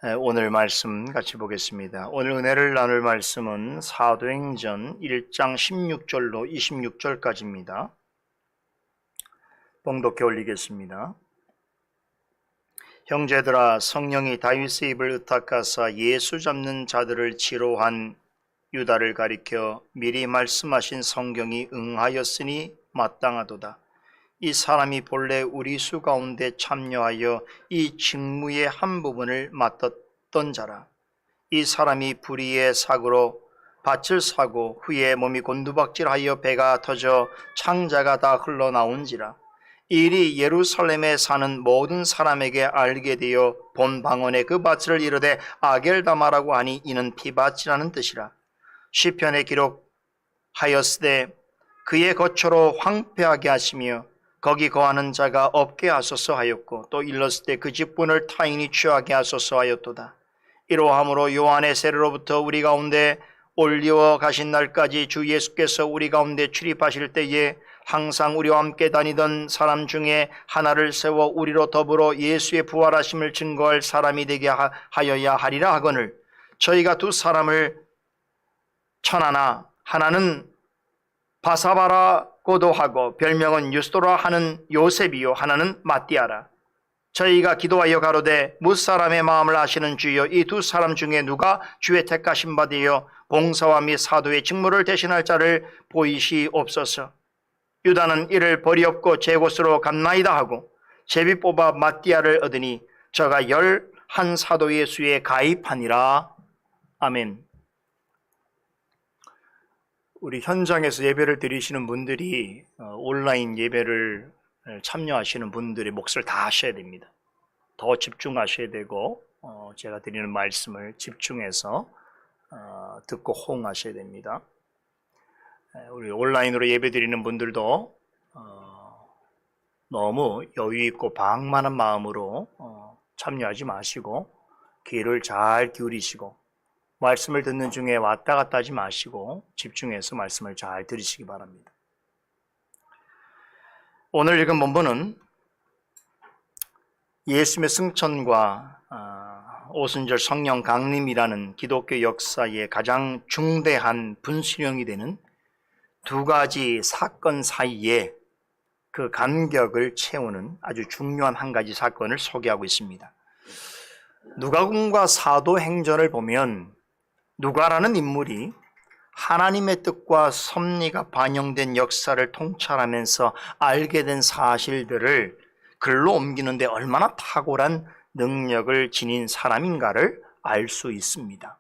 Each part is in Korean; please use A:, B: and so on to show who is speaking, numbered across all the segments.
A: 오늘 말씀 같이 보겠습니다. 오늘 은혜를 나눌 말씀은 사도행전 1장 16절로 26절까지입니다. 봉독해 올리겠습니다. 형제들아, 성령이 다윗의 입을 의탁하사 예수 잡는 자들을 치로한 유다를 가리켜 미리 말씀하신 성경이 응하였으니 마땅하도다. 이 사람이 본래 우리 수 가운데 참여하여 이 직무의 한 부분을 맡았던 자라. 이 사람이 불의의 사고로 밭을 사고 후에 몸이 곤두박질하여 배가 터져 창자가 다 흘러나온지라. 이 일이 예루살렘에 사는 모든 사람에게 알게 되어 본 방언에 그 밭을 이르되 아겔다마라고 하니 이는 피밭이라는 뜻이라. 시편에 기록하였으되 그의 거처로 황폐하게 하시며 거기 거하는 자가 없게 하소서 하였고, 또 일렀을 때 그 직분을 타인이 취하게 하소서 하였도다. 이러함으로 요한의 세례로부터 우리 가운데 올리어 가신 날까지 주 예수께서 우리 가운데 출입하실 때에 항상 우리와 함께 다니던 사람 중에 하나를 세워 우리로 더불어 예수의 부활하심을 증거할 사람이 되게 하여야 하리라 하거늘, 저희가 두 사람을 천하나 하나는 바사바라고도 하고 별명은 유스도라 하는 요셉이요 하나는 마띠아라. 저희가 기도하여 가로되 무사람의 마음을 아시는 주여, 이 두 사람 중에 누가 주의 택하신 바 되어 봉사와 및 사도의 직무를 대신할 자를 보이시옵소서. 유다는 이를 버리옵고 제 곳으로 갔나이다 하고 제비 뽑아 마띠아를 얻으니 저가 11 사도의 수에 가입하니라. 아멘. 우리 현장에서 예배를 드리시는 분들이 온라인 예배를 참여하시는 분들의 몫을 다 하셔야 됩니다. 더 집중하셔야 되고 제가 드리는 말씀을 집중해서 듣고 호응하셔야 됩니다. 우리 온라인으로 예배 드리는 분들도 너무 여유 있고 방만한 마음으로 참여하지 마시고 귀를 잘 기울이시고 말씀을 듣는 중에 왔다 갔다 하지 마시고 집중해서 말씀을 잘 들으시기 바랍니다. 오늘 읽은 본문은 예수님의 승천과 오순절 성령 강림이라는 기독교 역사의 가장 중대한 분수령이 되는 두 가지 사건 사이에 그 간격을 채우는 아주 중요한 한 가지 사건을 소개하고 있습니다. 누가복음과 사도행전을 보면 누가라는 인물이 하나님의 뜻과 섭리가 반영된 역사를 통찰하면서 알게 된 사실들을 글로 옮기는데 얼마나 탁월한 능력을 지닌 사람인가를 알 수 있습니다.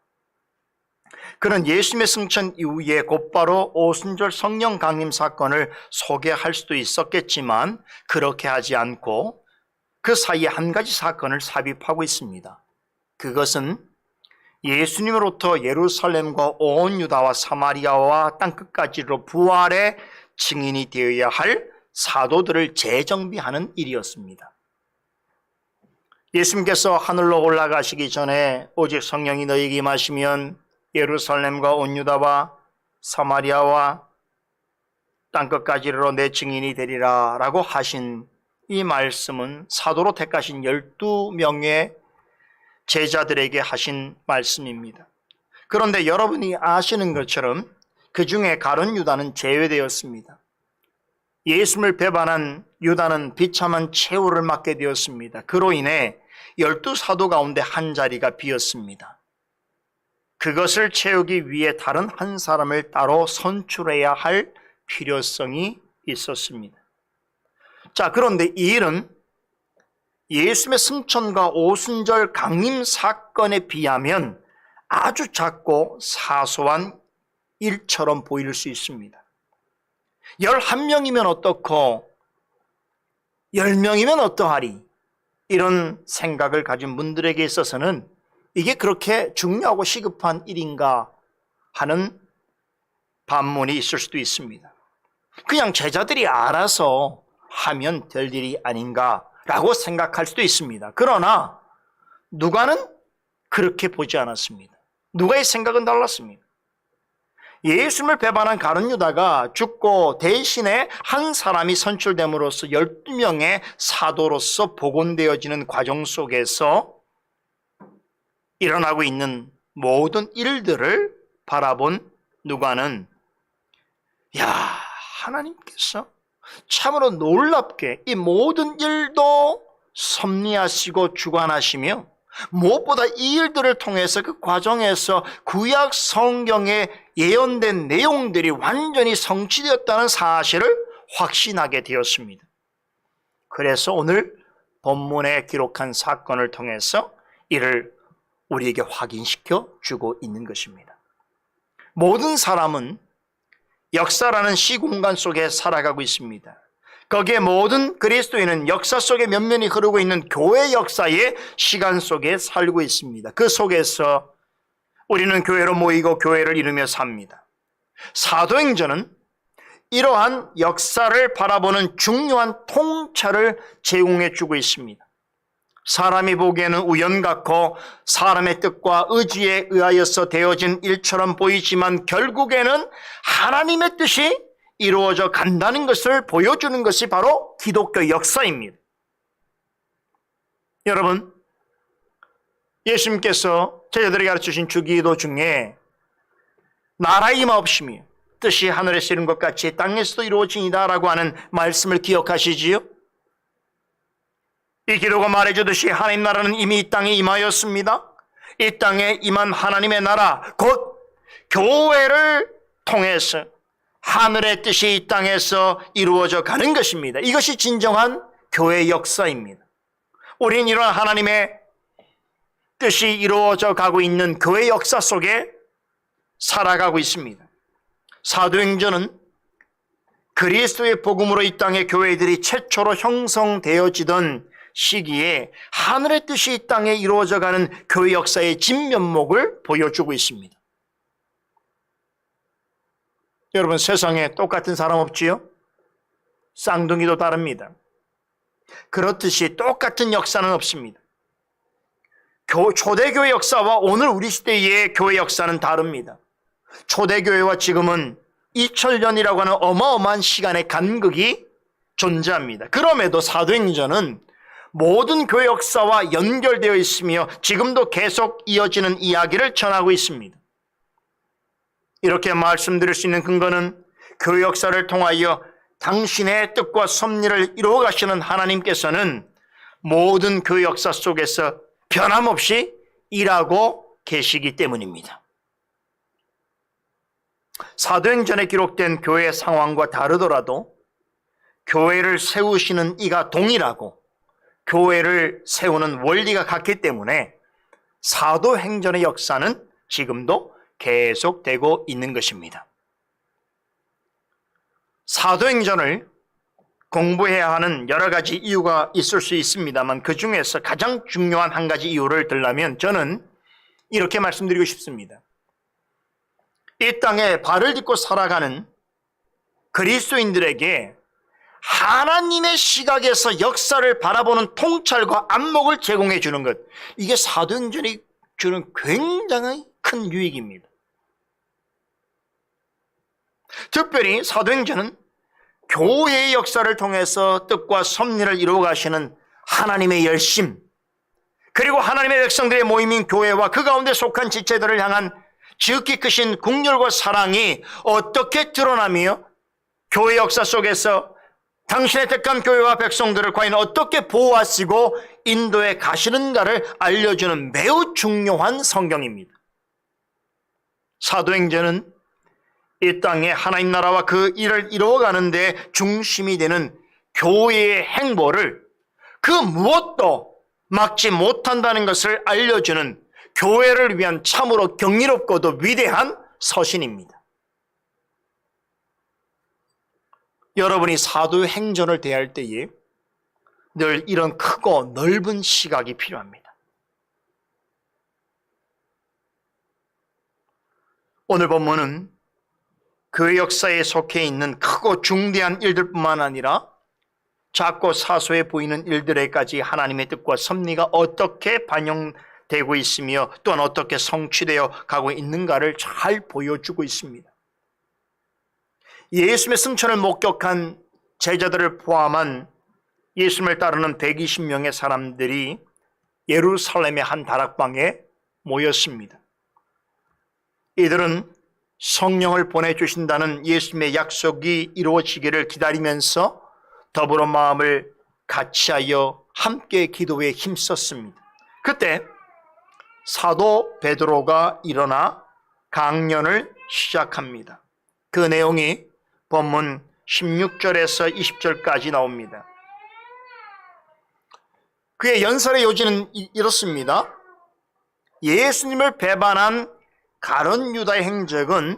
A: 그는 예수님의 승천 이후에 곧바로 오순절 성령 강림 사건을 소개할 수도 있었겠지만 그렇게 하지 않고 그 사이에 한 가지 사건을 삽입하고 있습니다. 그것은 예수님으로부터 예루살렘과 온 유다와 사마리아와 땅끝까지로 부활의 증인이 되어야 할 사도들을 재정비하는 일이었습니다. 예수님께서 하늘로 올라가시기 전에 오직 성령이 너희에게 임하시면 예루살렘과 온 유다와 사마리아와 땅끝까지로 내 증인이 되리라 라고 하신 이 말씀은 사도로 택하신 12명의 제자들에게 하신 말씀입니다. 그런데 여러분이 아시는 것처럼 그 중에 가룟 유다는 제외되었습니다. 예수님을 배반한 유다는 비참한 최후를 맞게 되었습니다. 그로 인해 12사도 가운데 한 자리가 비었습니다. 그것을 채우기 위해 다른 한 사람을 따로 선출해야 할 필요성이 있었습니다. 자, 그런데 이 일은 예수님의 승천과 오순절 강림 사건에 비하면 아주 작고 사소한 일처럼 보일 수 있습니다. 11명이면 어떻고 10명이면 어떠하리, 이런 생각을 가진 분들에게 있어서는 이게 그렇게 중요하고 시급한 일인가 하는 반문이 있을 수도 있습니다. 그냥 제자들이 알아서 하면 될 일이 아닌가 라고 생각할 수도 있습니다. 그러나 누가는 그렇게 보지 않았습니다. 누가의 생각은 달랐습니다. 예수님을 배반한 가룟 유다가 죽고 대신에 한 사람이 선출됨으로써 12명의 사도로서 복원되어지는 과정 속에서 일어나고 있는 모든 일들을 바라본 누가는 야, 하나님께서 참으로 놀랍게 이 모든 일도 섭리하시고 주관하시며 무엇보다 이 일들을 통해서 그 과정에서 구약 성경에 예언된 내용들이 완전히 성취되었다는 사실을 확신하게 되었습니다. 그래서 오늘 본문에 기록한 사건을 통해서 이를 우리에게 확인시켜 주고 있는 것입니다. 모든 사람은 역사라는 시공간 속에 살아가고 있습니다. 거기에 모든 그리스도인은 역사 속에 면면이 흐르고 있는 교회 역사의 시간 속에 살고 있습니다. 그 속에서 우리는 교회로 모이고 교회를 이루며 삽니다. 사도행전은 이러한 역사를 바라보는 중요한 통찰을 제공해 주고 있습니다. 사람이 보기에는 우연 같고 사람의 뜻과 의지에 의하여서 되어진 일처럼 보이지만 결국에는 하나님의 뜻이 이루어져 간다는 것을 보여주는 것이 바로 기독교 역사입니다. 여러분, 예수님께서 제자들에게 가르치신 주기도 중에 나라 임하옵시며 뜻이 하늘에서 이룬 것 같이 땅에서도 이루어지이다 라고 하는 말씀을 기억하시지요? 이 기도가 말해주듯이 하나님 나라는 이미 이 땅에 임하였습니다. 이 땅에 임한 하나님의 나라, 곧 교회를 통해서 하늘의 뜻이 이 땅에서 이루어져 가는 것입니다. 이것이 진정한 교회 역사입니다. 우리는 이런 하나님의 뜻이 이루어져 가고 있는 교회 역사 속에 살아가고 있습니다. 사도행전은 그리스도의 복음으로 이 땅의 교회들이 최초로 형성되어지던 시기에 하늘의 뜻이 이 땅에 이루어져 가는 교회 역사의 진면목을 보여주고 있습니다. 여러분, 세상에 똑같은 사람 없지요? 쌍둥이도 다릅니다. 그렇듯이 똑같은 역사는 없습니다. 초대교회 역사와 오늘 우리 시대의 교회 역사는 다릅니다. 초대교회와 지금은 2000년이라고 하는 어마어마한 시간의 간극이 존재합니다. 그럼에도 사도행전은 모든 교회 역사와 연결되어 있으며 지금도 계속 이어지는 이야기를 전하고 있습니다. 이렇게 말씀드릴 수 있는 근거는 교회 역사를 통하여 당신의 뜻과 섭리를 이루어 가시는 하나님께서는 모든 교회 역사 속에서 변함없이 일하고 계시기 때문입니다. 사도행전에 기록된 교회의 상황과 다르더라도 교회를 세우시는 이가 동일하고 교회를 세우는 원리가 같기 때문에 사도행전의 역사는 지금도 계속되고 있는 것입니다. 사도행전을 공부해야 하는 여러 가지 이유가 있을 수 있습니다만 그 중에서 가장 중요한 한 가지 이유를 들라면 저는 이렇게 말씀드리고 싶습니다. 이 땅에 발을 딛고 살아가는 그리스도인들에게 하나님의 시각에서 역사를 바라보는 통찰과 안목을 제공해 주는 것, 이게 사도행전이 주는 굉장히 큰 유익입니다. 특별히 사도행전은 교회의 역사를 통해서 뜻과 섭리를 이루어 가시는 하나님의 열심, 그리고 하나님의 백성들의 모임인 교회와 그 가운데 속한 지체들을 향한 지극히 크신 긍휼과 사랑이 어떻게 드러나며 교회 역사 속에서 당신의 택한 교회와 백성들을 과연 어떻게 보호하시고 인도해 가시는가를 알려주는 매우 중요한 성경입니다. 사도행전은 이 땅에 하나님 나라와 그 일을 이루어가는 데 중심이 되는 교회의 행보를 그 무엇도 막지 못한다는 것을 알려주는 교회를 위한 참으로 경이롭고도 위대한 서신입니다. 여러분이 사도행전을 대할 때에 늘 이런 크고 넓은 시각이 필요합니다. 오늘 본문은 그 역사에 속해 있는 크고 중대한 일들뿐만 아니라 작고 사소해 보이는 일들에까지 하나님의 뜻과 섭리가 어떻게 반영되고 있으며 또한 어떻게 성취되어 가고 있는가를 잘 보여주고 있습니다. 예수님의 승천을 목격한 제자들을 포함한 예수님을 따르는 120명의 사람들이 예루살렘의 한 다락방에 모였습니다. 이들은 성령을 보내주신다는 예수님의 약속이 이루어지기를 기다리면서 더불어 마음을 같이하여 함께 기도에 힘썼습니다. 그때 사도 베드로가 일어나 강연을 시작합니다. 그 내용이 본문 16절에서 20절까지 나옵니다. 그의 연설의 요지는 이렇습니다. 예수님을 배반한 가룟 유다의 행적은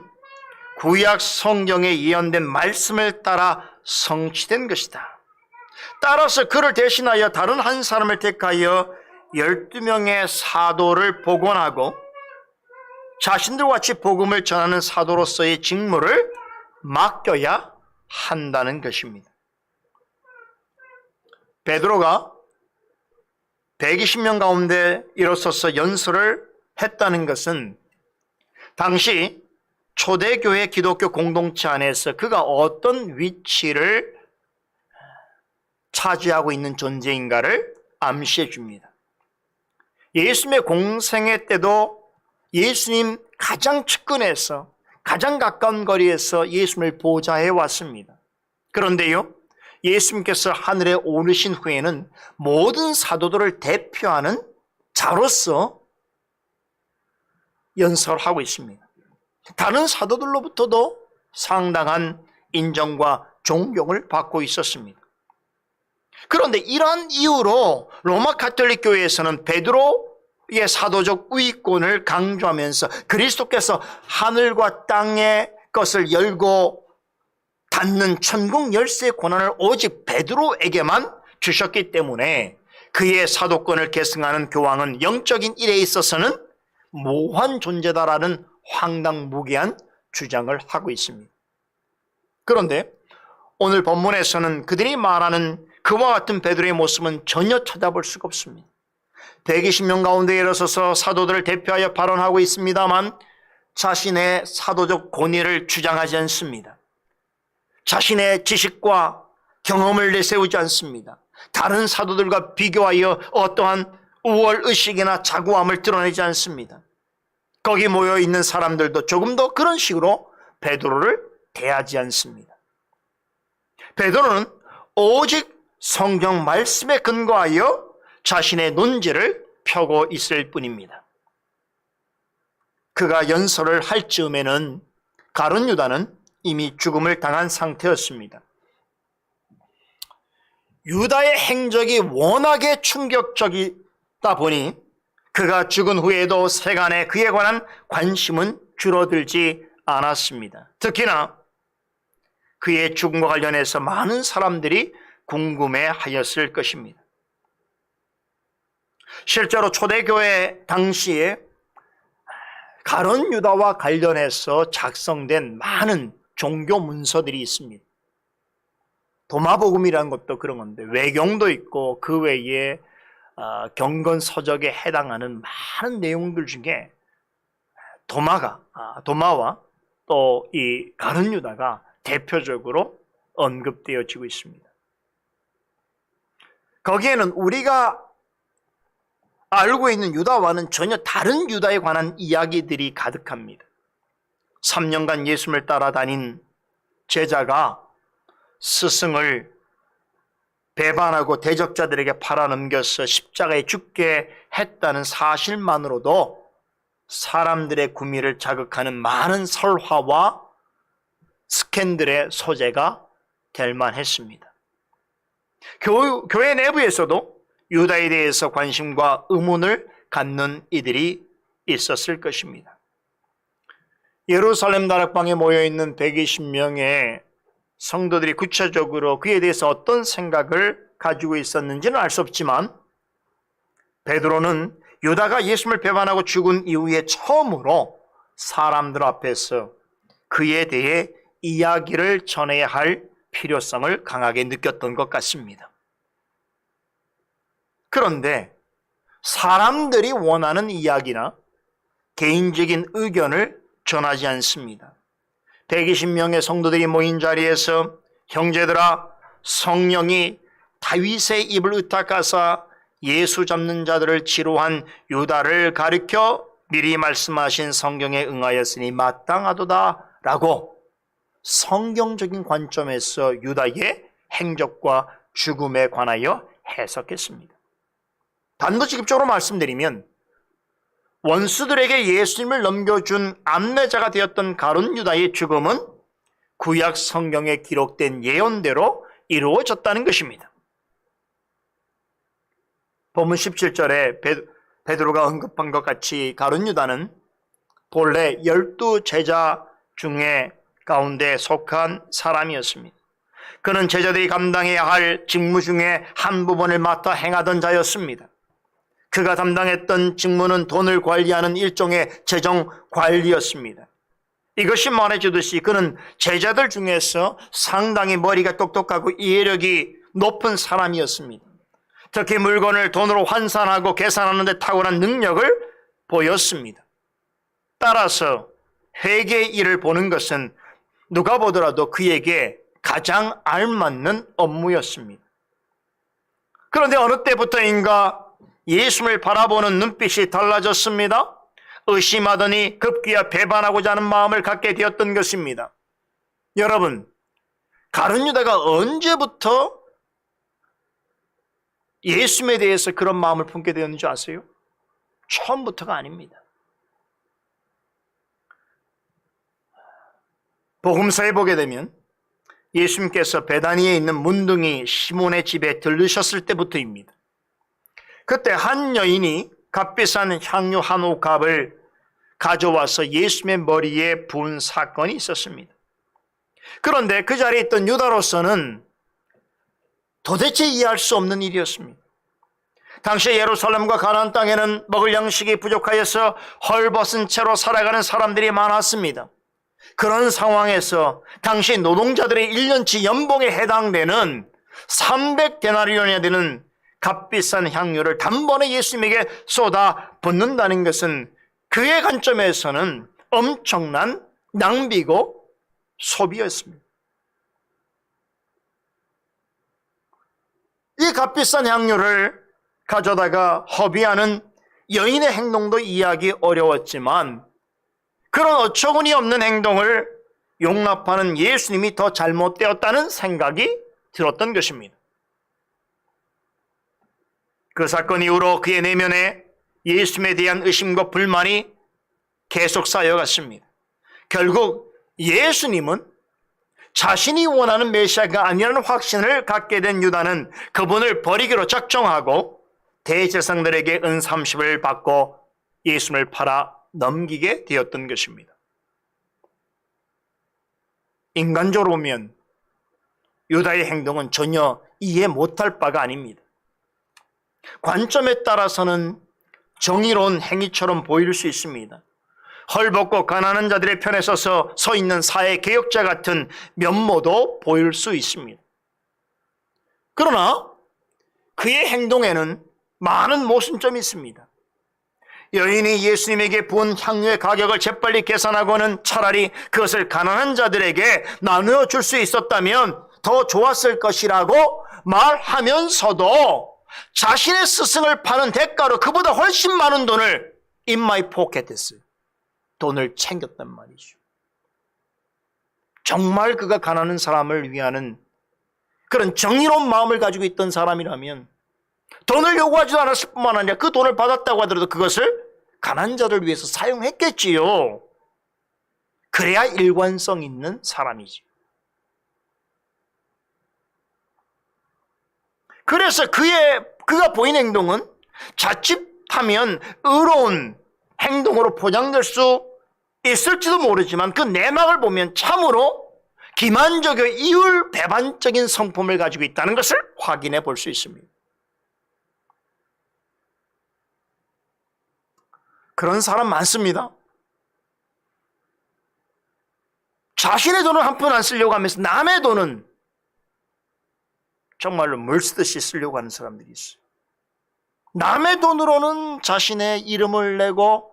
A: 구약 성경에 예언된 말씀을 따라 성취된 것이다. 따라서 그를 대신하여 다른 한 사람을 택하여 12명의 사도를 복원하고 자신들과 같이 복음을 전하는 사도로서의 직무를 맡겨야 한다는 것입니다. 베드로가 120명 가운데 일어서서 연설을 했다는 것은 당시 초대교회 기독교 공동체 안에서 그가 어떤 위치를 차지하고 있는 존재인가를 암시해 줍니다. 예수님의 공생애 때도 예수님 가장 측근에서 가장 가까운 거리에서 예수님을 보좌해 왔습니다. 그런데요, 예수님께서 하늘에 오르신 후에는 모든 사도들을 대표하는 자로서 연설하고 있습니다. 다른 사도들로부터도 상당한 인정과 존경을 받고 있었습니다. 그런데 이러한 이유로 로마 가톨릭 교회에서는 베드로의 사도적 우위권을 강조하면서 그리스도께서 하늘과 땅의 것을 열고 닫는 천국 열쇠의 권한을 오직 베드로에게만 주셨기 때문에 그의 사도권을 계승하는 교황은 영적인 일에 있어서는 모호한 존재다라는 황당무계한 주장을 하고 있습니다. 그런데 오늘 본문에서는 그들이 말하는 그와 같은 베드로의 모습은 전혀 찾아볼 수가 없습니다. 120명 가운데 일어서서 사도들을 대표하여 발언하고 있습니다만 자신의 사도적 권위를 주장하지 않습니다. 자신의 지식과 경험을 내세우지 않습니다. 다른 사도들과 비교하여 어떠한 우월의식이나 자구함을 드러내지 않습니다. 거기 모여있는 사람들도 조금 더 그런 식으로 베드로를 대하지 않습니다. 베드로는 오직 성경 말씀에 근거하여 자신의 논지를 펴고 있을 뿐입니다. 그가 연설을 할 즈음에는 가룟 유다는 이미 죽음을 당한 상태였습니다. 유다의 행적이 워낙에 충격적이다 보니 그가 죽은 후에도 세간에 그에 관한 관심은 줄어들지 않았습니다. 특히나 그의 죽음과 관련해서 많은 사람들이 궁금해하였을 것입니다. 실제로 초대교회 당시에 가룟 유다와 관련해서 작성된 많은 종교 문서들이 있습니다. 도마복음이라는 것도 그런 건데 외경도 있고 그 외에 경건서적에 해당하는 많은 내용들 중에 도마와 또 이 가룟 유다가 대표적으로 언급되어지고 있습니다. 거기에는 우리가 알고 있는 유다와는 전혀 다른 유다에 관한 이야기들이 가득합니다. 3년간 예수님을 따라다닌 제자가 스승을 배반하고 대적자들에게 팔아넘겨서 십자가에 죽게 했다는 사실만으로도 사람들의 구미를 자극하는 많은 설화와 스캔들의 소재가 될 만했습니다. 교회 내부에서도 유다에 대해서 관심과 의문을 갖는 이들이 있었을 것입니다. 예루살렘 다락방에 모여있는 120명의 성도들이 구체적으로 그에 대해서 어떤 생각을 가지고 있었는지는 알 수 없지만 베드로는 유다가 예수님을 배반하고 죽은 이후에 처음으로 사람들 앞에서 그에 대해 이야기를 전해야 할 필요성을 강하게 느꼈던 것 같습니다. 그런데 사람들이 원하는 이야기나 개인적인 의견을 전하지 않습니다. 120명의 성도들이 모인 자리에서 형제들아, 성령이 다윗의 입을 의탁하사 예수 잡는 자들을 치루한 유다를 가리켜 미리 말씀하신 성경에 응하였으니 마땅하도다 라고 성경적인 관점에서 유다의 행적과 죽음에 관하여 해석했습니다. 단도직입적으로 말씀드리면 원수들에게 예수님을 넘겨준 안내자가 되었던 가룟 유다의 죽음은 구약 성경에 기록된 예언대로 이루어졌다는 것입니다. 본문 17절에 베드로가 언급한 것 같이 가룟 유다는 본래 12제자 중에 가운데 속한 사람이었습니다. 그는 제자들이 감당해야 할 직무 중에 한 부분을 맡아 행하던 자였습니다. 그가 담당했던 직무는 돈을 관리하는 일종의 재정 관리였습니다. 이것이 말해주듯이 그는 제자들 중에서 상당히 머리가 똑똑하고 이해력이 높은 사람이었습니다. 특히 물건을 돈으로 환산하고 계산하는 데 탁월한 능력을 보였습니다. 따라서 회계의 일을 보는 것은 누가 보더라도 그에게 가장 알맞는 업무였습니다. 그런데 어느 때부터인가 예수님을 바라보는 눈빛이 달라졌습니다. 의심하더니 급기야 배반하고자 하는 마음을 갖게 되었던 것입니다. 여러분, 가룟 유다가 언제부터 예수님에 대해서 그런 마음을 품게 되었는지 아세요? 처음부터가 아닙니다. 복음서에 보게 되면 예수님께서 베다니에 있는 문둥이 시몬의 집에 들르셨을 때부터입니다. 그때 한 여인이 값비싼 향유 한 옥합을 가져와서 예수님의 머리에 부은 사건이 있었습니다. 그런데 그 자리에 있던 유다로서는 도대체 이해할 수 없는 일이었습니다. 당시 예루살렘과 가나안 땅에는 먹을 양식이 부족하여서 헐벗은 채로 살아가는 사람들이 많았습니다. 그런 상황에서 당시 노동자들의 1년치 연봉에 해당되는 300데나리온이나 되는 값비싼 향유를 단번에 예수님에게 쏟아 붓는다는 것은 그의 관점에서는 엄청난 낭비고 소비였습니다. 이 값비싼 향유를 가져다가 허비하는 여인의 행동도 이해하기 어려웠지만 그런 어처구니 없는 행동을 용납하는 예수님이 더 잘못되었다는 생각이 들었던 것입니다. 그 사건 이후로 그의 내면에 예수님에 대한 의심과 불만이 계속 쌓여갔습니다. 결국 예수님은 자신이 원하는 메시아가 아니라는 확신을 갖게 된 유다는 그분을 버리기로 작정하고 대제사장들에게 은 30을 받고 예수님을 팔아 넘기게 되었던 것입니다. 인간적으로 보면 유다의 행동은 전혀 이해 못할 바가 아닙니다. 관점에 따라서는 정의로운 행위처럼 보일 수 있습니다. 헐벗고 가난한 자들의 편에 서 있는 사회 개혁자 같은 면모도 보일 수 있습니다. 그러나 그의 행동에는 많은 모순점이 있습니다. 여인이 예수님에게 부은 향유의 가격을 재빨리 계산하고는 차라리 그것을 가난한 자들에게 나누어 줄 수 있었다면 더 좋았을 것이라고 말하면서도 자신의 스승을 파는 대가로 그보다 훨씬 많은 돈을 in my pocket 했어요. 돈을 챙겼단 말이죠. 정말 그가 가난한 사람을 위하는 그런 정의로운 마음을 가지고 있던 사람이라면 돈을 요구하지도 않았을 뿐만 아니라 그 돈을 받았다고 하더라도 그것을 가난한 자를 위해서 사용했겠지요. 그래야 일관성 있는 사람이지. 그래서 그가 보인 행동은 자칫하면 의로운 행동으로 포장될 수 있을지도 모르지만 그 내막을 보면 참으로 기만적이고 이율 배반적인 성품을 가지고 있다는 것을 확인해 볼 수 있습니다. 그런 사람 많습니다. 자신의 돈을 한 푼 안 쓰려고 하면서 남의 돈은 정말로 물 쓰듯이 쓰려고 하는 사람들이 있어요. 남의 돈으로는 자신의 이름을 내고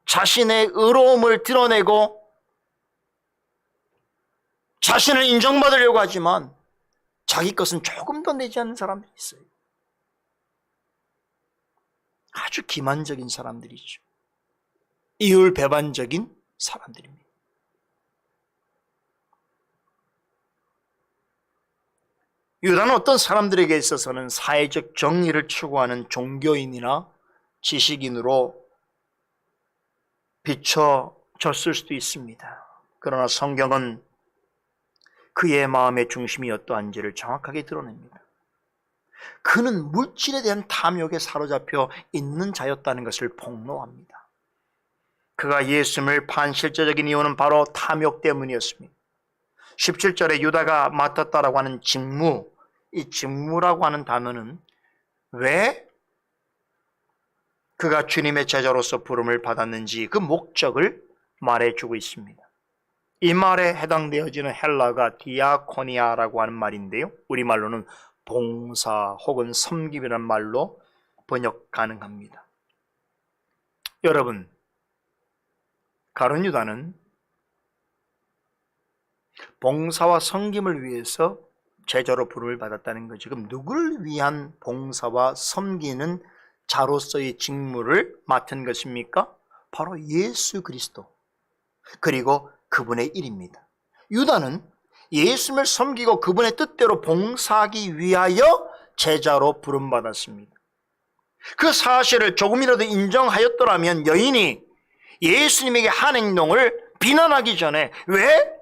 A: 자신의 의로움을 드러내고 자신을 인정받으려고 하지만 자기 것은 조금 더 내지 않는 사람들이 있어요. 아주 기만적인 사람들이죠. 이율배반적인 사람들입니다. 유다는 어떤 사람들에게 있어서는 사회적 정의를 추구하는 종교인이나 지식인으로 비춰졌을 수도 있습니다. 그러나 성경은 그의 마음의 중심이 어떠한지를 정확하게 드러냅니다. 그는 물질에 대한 탐욕에 사로잡혀 있는 자였다는 것을 폭로합니다. 그가 예수님을 반실제적인 이유는 바로 탐욕 때문이었습니다. 17절에 유다가 맡았다라고 하는 직무, 이 직무라고 하는 단어는 왜 그가 주님의 제자로서 부름을 받았는지 그 목적을 말해주고 있습니다. 이 말에 해당되어지는 헬라가 디아코니아라고 하는 말인데요, 우리말로는 봉사 혹은 섬김이라는 말로 번역 가능합니다. 여러분, 가룟 유다는 봉사와 섬김을 위해서 제자로 부름을 받았다는 거죠. 그럼 누구를 위한 봉사와 섬기는 자로서의 직무를 맡은 것입니까? 바로 예수 그리스도, 그리고 그분의 일입니다. 유다는 예수님을 섬기고 그분의 뜻대로 봉사하기 위하여 제자로 부름받았습니다. 그 사실을 조금이라도 인정하였더라면 여인이 예수님에게 한 행동을 비난하기 전에 왜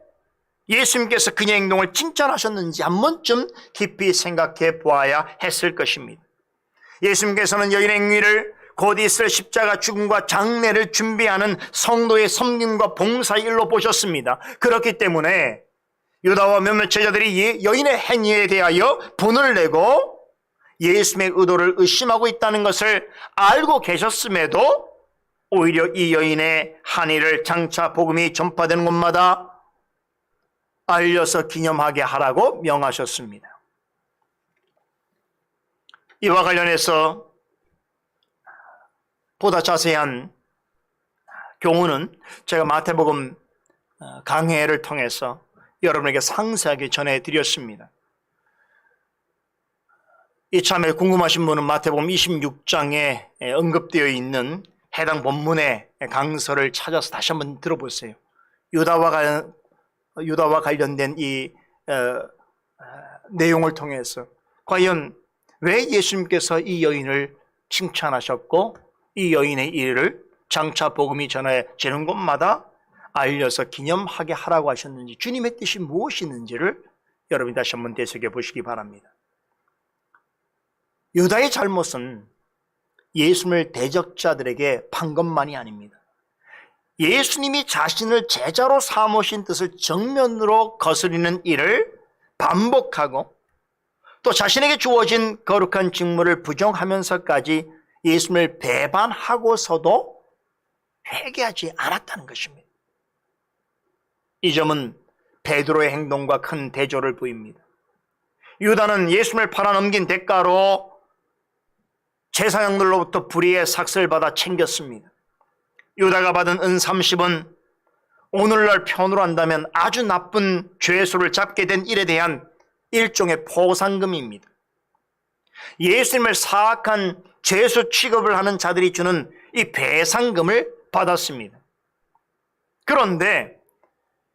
A: 예수님께서 그녀의 행동을 칭찬하셨는지 한 번쯤 깊이 생각해 보아야 했을 것입니다. 예수님께서는 여인의 행위를 곧 있을 십자가 죽음과 장례를 준비하는 성도의 섬김과 봉사의 일로 보셨습니다. 그렇기 때문에 유다와 몇몇 제자들이 여인의 행위에 대하여 분을 내고 예수님의 의도를 의심하고 있다는 것을 알고 계셨음에도 오히려 이 여인의 한의를 장차 복음이 전파되는 곳마다 알려서 기념하게 하라고 명하셨습니다. 이와 관련해서 보다 자세한 교훈은 제가 마태복음 강해를 통해서 여러분에게 상세하게 전해드렸습니다. 이참에 궁금하신 분은 마태복음 26장에 언급되어 있는 해당 본문의 강서를 찾아서 다시 한번 들어보세요. 유다와 관련된 이 내용을 통해서 과연 왜 예수님께서 이 여인을 칭찬하셨고 이 여인의 일을 장차 복음이 전해지는 곳마다 알려서 기념하게 하라고 하셨는지, 주님의 뜻이 무엇이있는지를 여러분이 다시 한번 되새겨 보시기 바랍니다. 유다의 잘못은 예수님을 대적자들에게 판 것만이 아닙니다. 예수님이 자신을 제자로 삼으신 뜻을 정면으로 거스리는 일을 반복하고 또 자신에게 주어진 거룩한 직무를 부정하면서까지 예수님을 배반하고서도 회개하지 않았다는 것입니다. 이 점은 베드로의 행동과 큰 대조를 보입니다. 유다는 예수님을 팔아넘긴 대가로 제사장들로부터 불의의 삭슬을 받아 챙겼습니다. 유다가 받은 은 30은 오늘날 편으로 한다면 아주 나쁜 죄수를 잡게 된 일에 대한 일종의 포상금입니다. 예수님을 사악한 죄수 취급을 하는 자들이 주는 이 배상금을 받았습니다. 그런데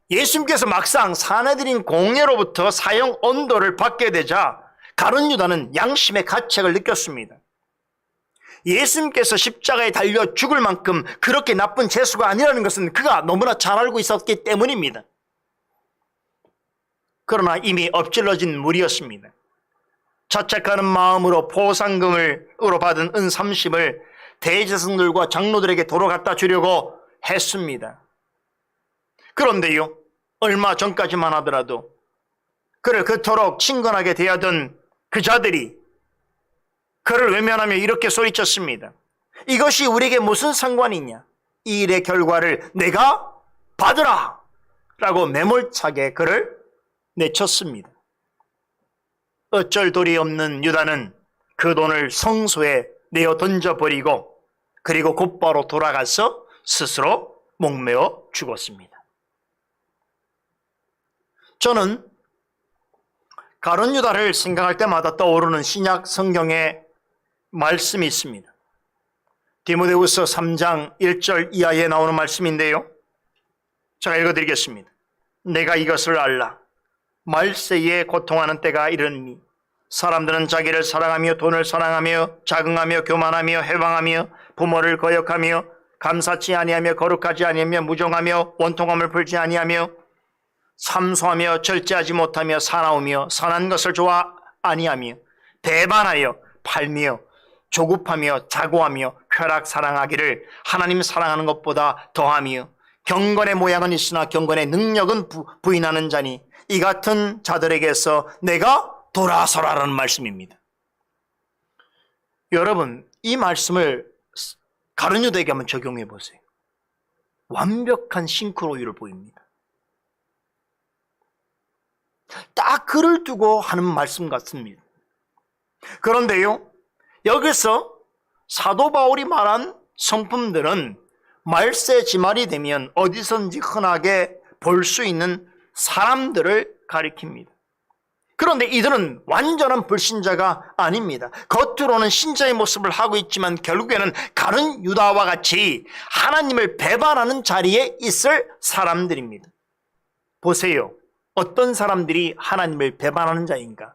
A: 예수님께서 막상 사내들인 공예로부터 사형 언도를 받게 되자 가룟 유다는 양심의 가책을 느꼈습니다. 예수님께서 십자가에 달려 죽을 만큼 그렇게 나쁜 죄수가 아니라는 것은 그가 너무나 잘 알고 있었기 때문입니다. 그러나 이미 엎질러진 물이었습니다. 자책하는 마음으로 포상금으로 받은 은 30을 대제사장들과 장로들에게 도로 갖다 주려고 했습니다. 그런데요, 얼마 전까지만 하더라도 그를 그토록 친근하게 대하던 그 자들이 그를 외면하며 이렇게 소리쳤습니다. 이것이 우리에게 무슨 상관이냐? 이 일의 결과를 내가 받으라! 라고 매몰차게 그를 내쳤습니다. 어쩔 도리 없는 유다는 그 돈을 성소에 내어 던져버리고 그리고 곧바로 돌아가서 스스로 목매어 죽었습니다. 저는 가룟 유다를 생각할 때마다 떠오르는 신약 성경의 말씀이 있습니다. 디모데후서 3장 1절 이하에 나오는 말씀인데요. 제가 읽어드리겠습니다. 내가 이것을 알라. 말세에 고통하는 때가 이르니 사람들은 자기를 사랑하며 돈을 사랑하며 자긍하며 교만하며 해방하며 부모를 거역하며 감사치 아니하며 거룩하지 아니하며 무정하며 원통함을 풀지 아니하며 삼소하며 절제하지 못하며 사나우며 선한 것을 좋아 아니하며 배반하여 팔며 조급하며 자고하며 쾌락 사랑하기를 하나님 사랑하는 것보다 더하며 경건의 모양은 있으나 경건의 능력은 부인하는 자니 이 같은 자들에게서 내가 돌아서라는 말씀입니다. 여러분, 이 말씀을 가룟 유다에게 한번 적용해 보세요. 완벽한 싱크로율을 보입니다. 딱 그를 두고 하는 말씀 같습니다. 그런데요, 여기서 사도 바울이 말한 성품들은 말세 지말이 되면 어디선지 흔하게 볼 수 있는 사람들을 가리킵니다. 그런데 이들은 완전한 불신자가 아닙니다. 겉으로는 신자의 모습을 하고 있지만 결국에는 가룟 유다와 같이 하나님을 배반하는 자리에 있을 사람들입니다. 보세요. 어떤 사람들이 하나님을 배반하는 자인가?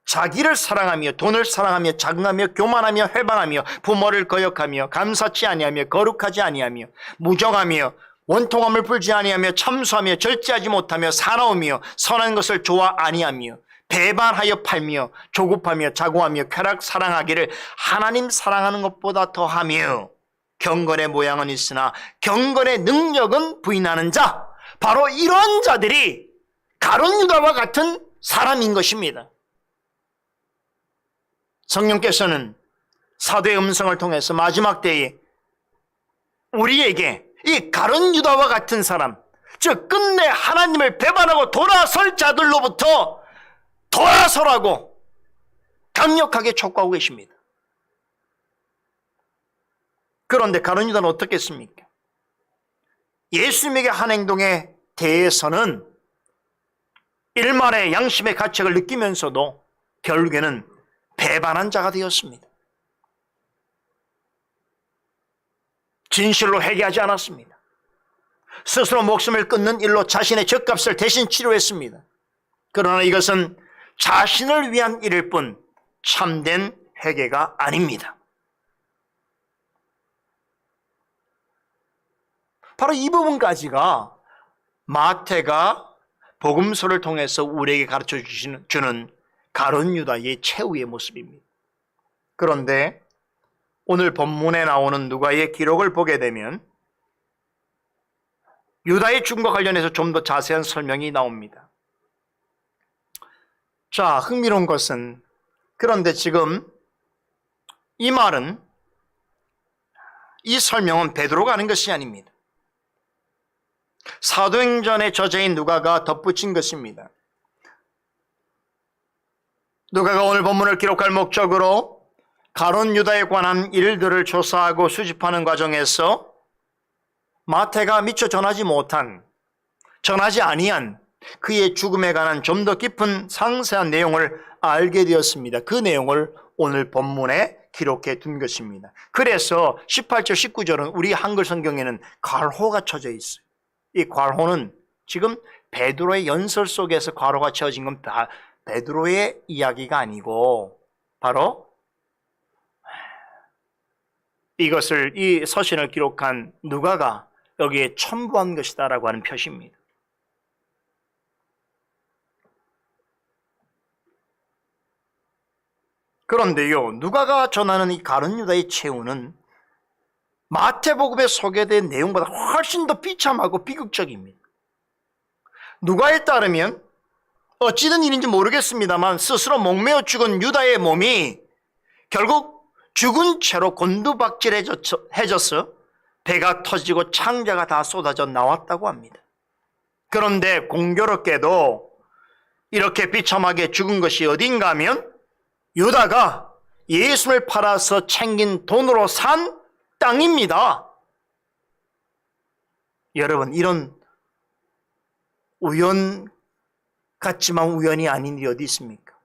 A: 자기를 사랑하며 돈을 사랑하며 자긍하며 교만하며 회방하며 부모를 거역하며 감사치 아니하며 거룩하지 아니하며 무정하며 원통함을 풀지 아니하며 참수하며 절제하지 못하며 사나우며 선한 것을 좋아 아니하며 배반하여 팔며 조급하며 자고하며 쾌락 사랑하기를 하나님 사랑하는 것보다 더하며 경건의 모양은 있으나 경건의 능력은 부인하는 자, 바로 이런 자들이 가룟 유다와 같은 사람인 것입니다. 성령께서는 사도의 음성을 통해서 마지막 때에 우리에게 이 가룟 유다와 같은 사람, 즉 끝내 하나님을 배반하고 돌아설 자들로부터 돌아서라고 강력하게 촉구하고 계십니다. 그런데 가룟 유다는 어떻게 했습니까? 예수님에게 한 행동에 대해서는 일말의 양심의 가책을 느끼면서도 결국에는 배반한 자가 되었습니다. 진실로 회개하지 않았습니다. 스스로 목숨을 끊는 일로 자신의 죗값을 대신 치료했습니다. 그러나 이것은 자신을 위한 일일 뿐 참된 회개가 아닙니다. 바로 이 부분까지가 마태가 복음서를 통해서 우리에게 가르쳐 주는 가룟 유다의 최후의 모습입니다. 그런데 오늘 본문에 나오는 누가의 기록을 보게 되면 유다의 죽음과 관련해서 좀 더 자세한 설명이 나옵니다. 자, 흥미로운 것은 그런데 지금 이 말은, 이 설명은 베드로가 하는 것이 아닙니다. 사도행전의 저자인 누가가 덧붙인 것입니다. 누가가 오늘 본문을 기록할 목적으로 가룟 유다에 관한 일들을 조사하고 수집하는 과정에서 마태가 미처 전하지 아니한 그의 죽음에 관한 좀 더 깊은 상세한 내용을 알게 되었습니다. 그 내용을 오늘 본문에 기록해 둔 것입니다. 그래서 18절, 19절은 우리 한글 성경에는 괄호가 쳐져 있어요. 이 괄호는 지금 베드로의 연설 속에서 괄호가 쳐진 건 다 베드로의 이야기가 아니고 바로 이것을, 이 서신을 기록한 누가가 여기에 첨부한 것이다라고 하는 표시입니다. 그런데요, 누가가 전하는 이 가룟 유다의 최후는 마태복음에 소개된 내용보다 훨씬 더 비참하고 비극적입니다. 누가에 따르면 어찌된 일인지 모르겠습니다만 스스로 목매어 죽은 유다의 몸이 결국 죽은 채로 곤두박질해져서 배가 터지고 창자가 다 쏟아져 나왔다고 합니다. 그런데 공교롭게도 이렇게 비참하게 죽은 것이 어딘가 하면 유다가 예수를 팔아서 챙긴 돈으로 산 땅입니다. 여러분, 이런 우연 같지만 우연이 아닌 일이 어디 있습니까?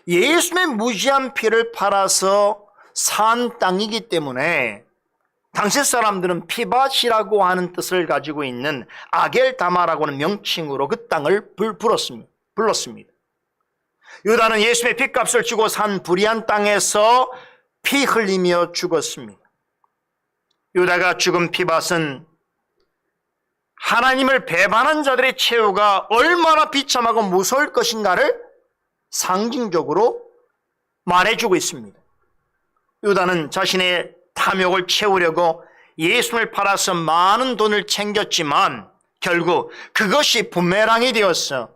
A: 예수님의 무지한 피를 팔아서 산 땅이기 때문에 당시 사람들은 피밭이라고 하는 뜻을 가지고 있는 아겔다마라고 하는 명칭으로 그 땅을 불렀습니다. 유다는 예수님의 핏값을 주고 산 불의한 땅에서 피 흘리며 죽었습니다. 유다가 죽은 피밭은 하나님을 배반한 자들의 최후가 얼마나 비참하고 무서울 것인가를 상징적으로 말해주고 있습니다. 유다는 자신의 탐욕을 채우려고 예수를 팔아서 많은 돈을 챙겼지만 결국 그것이 부메랑이 되어서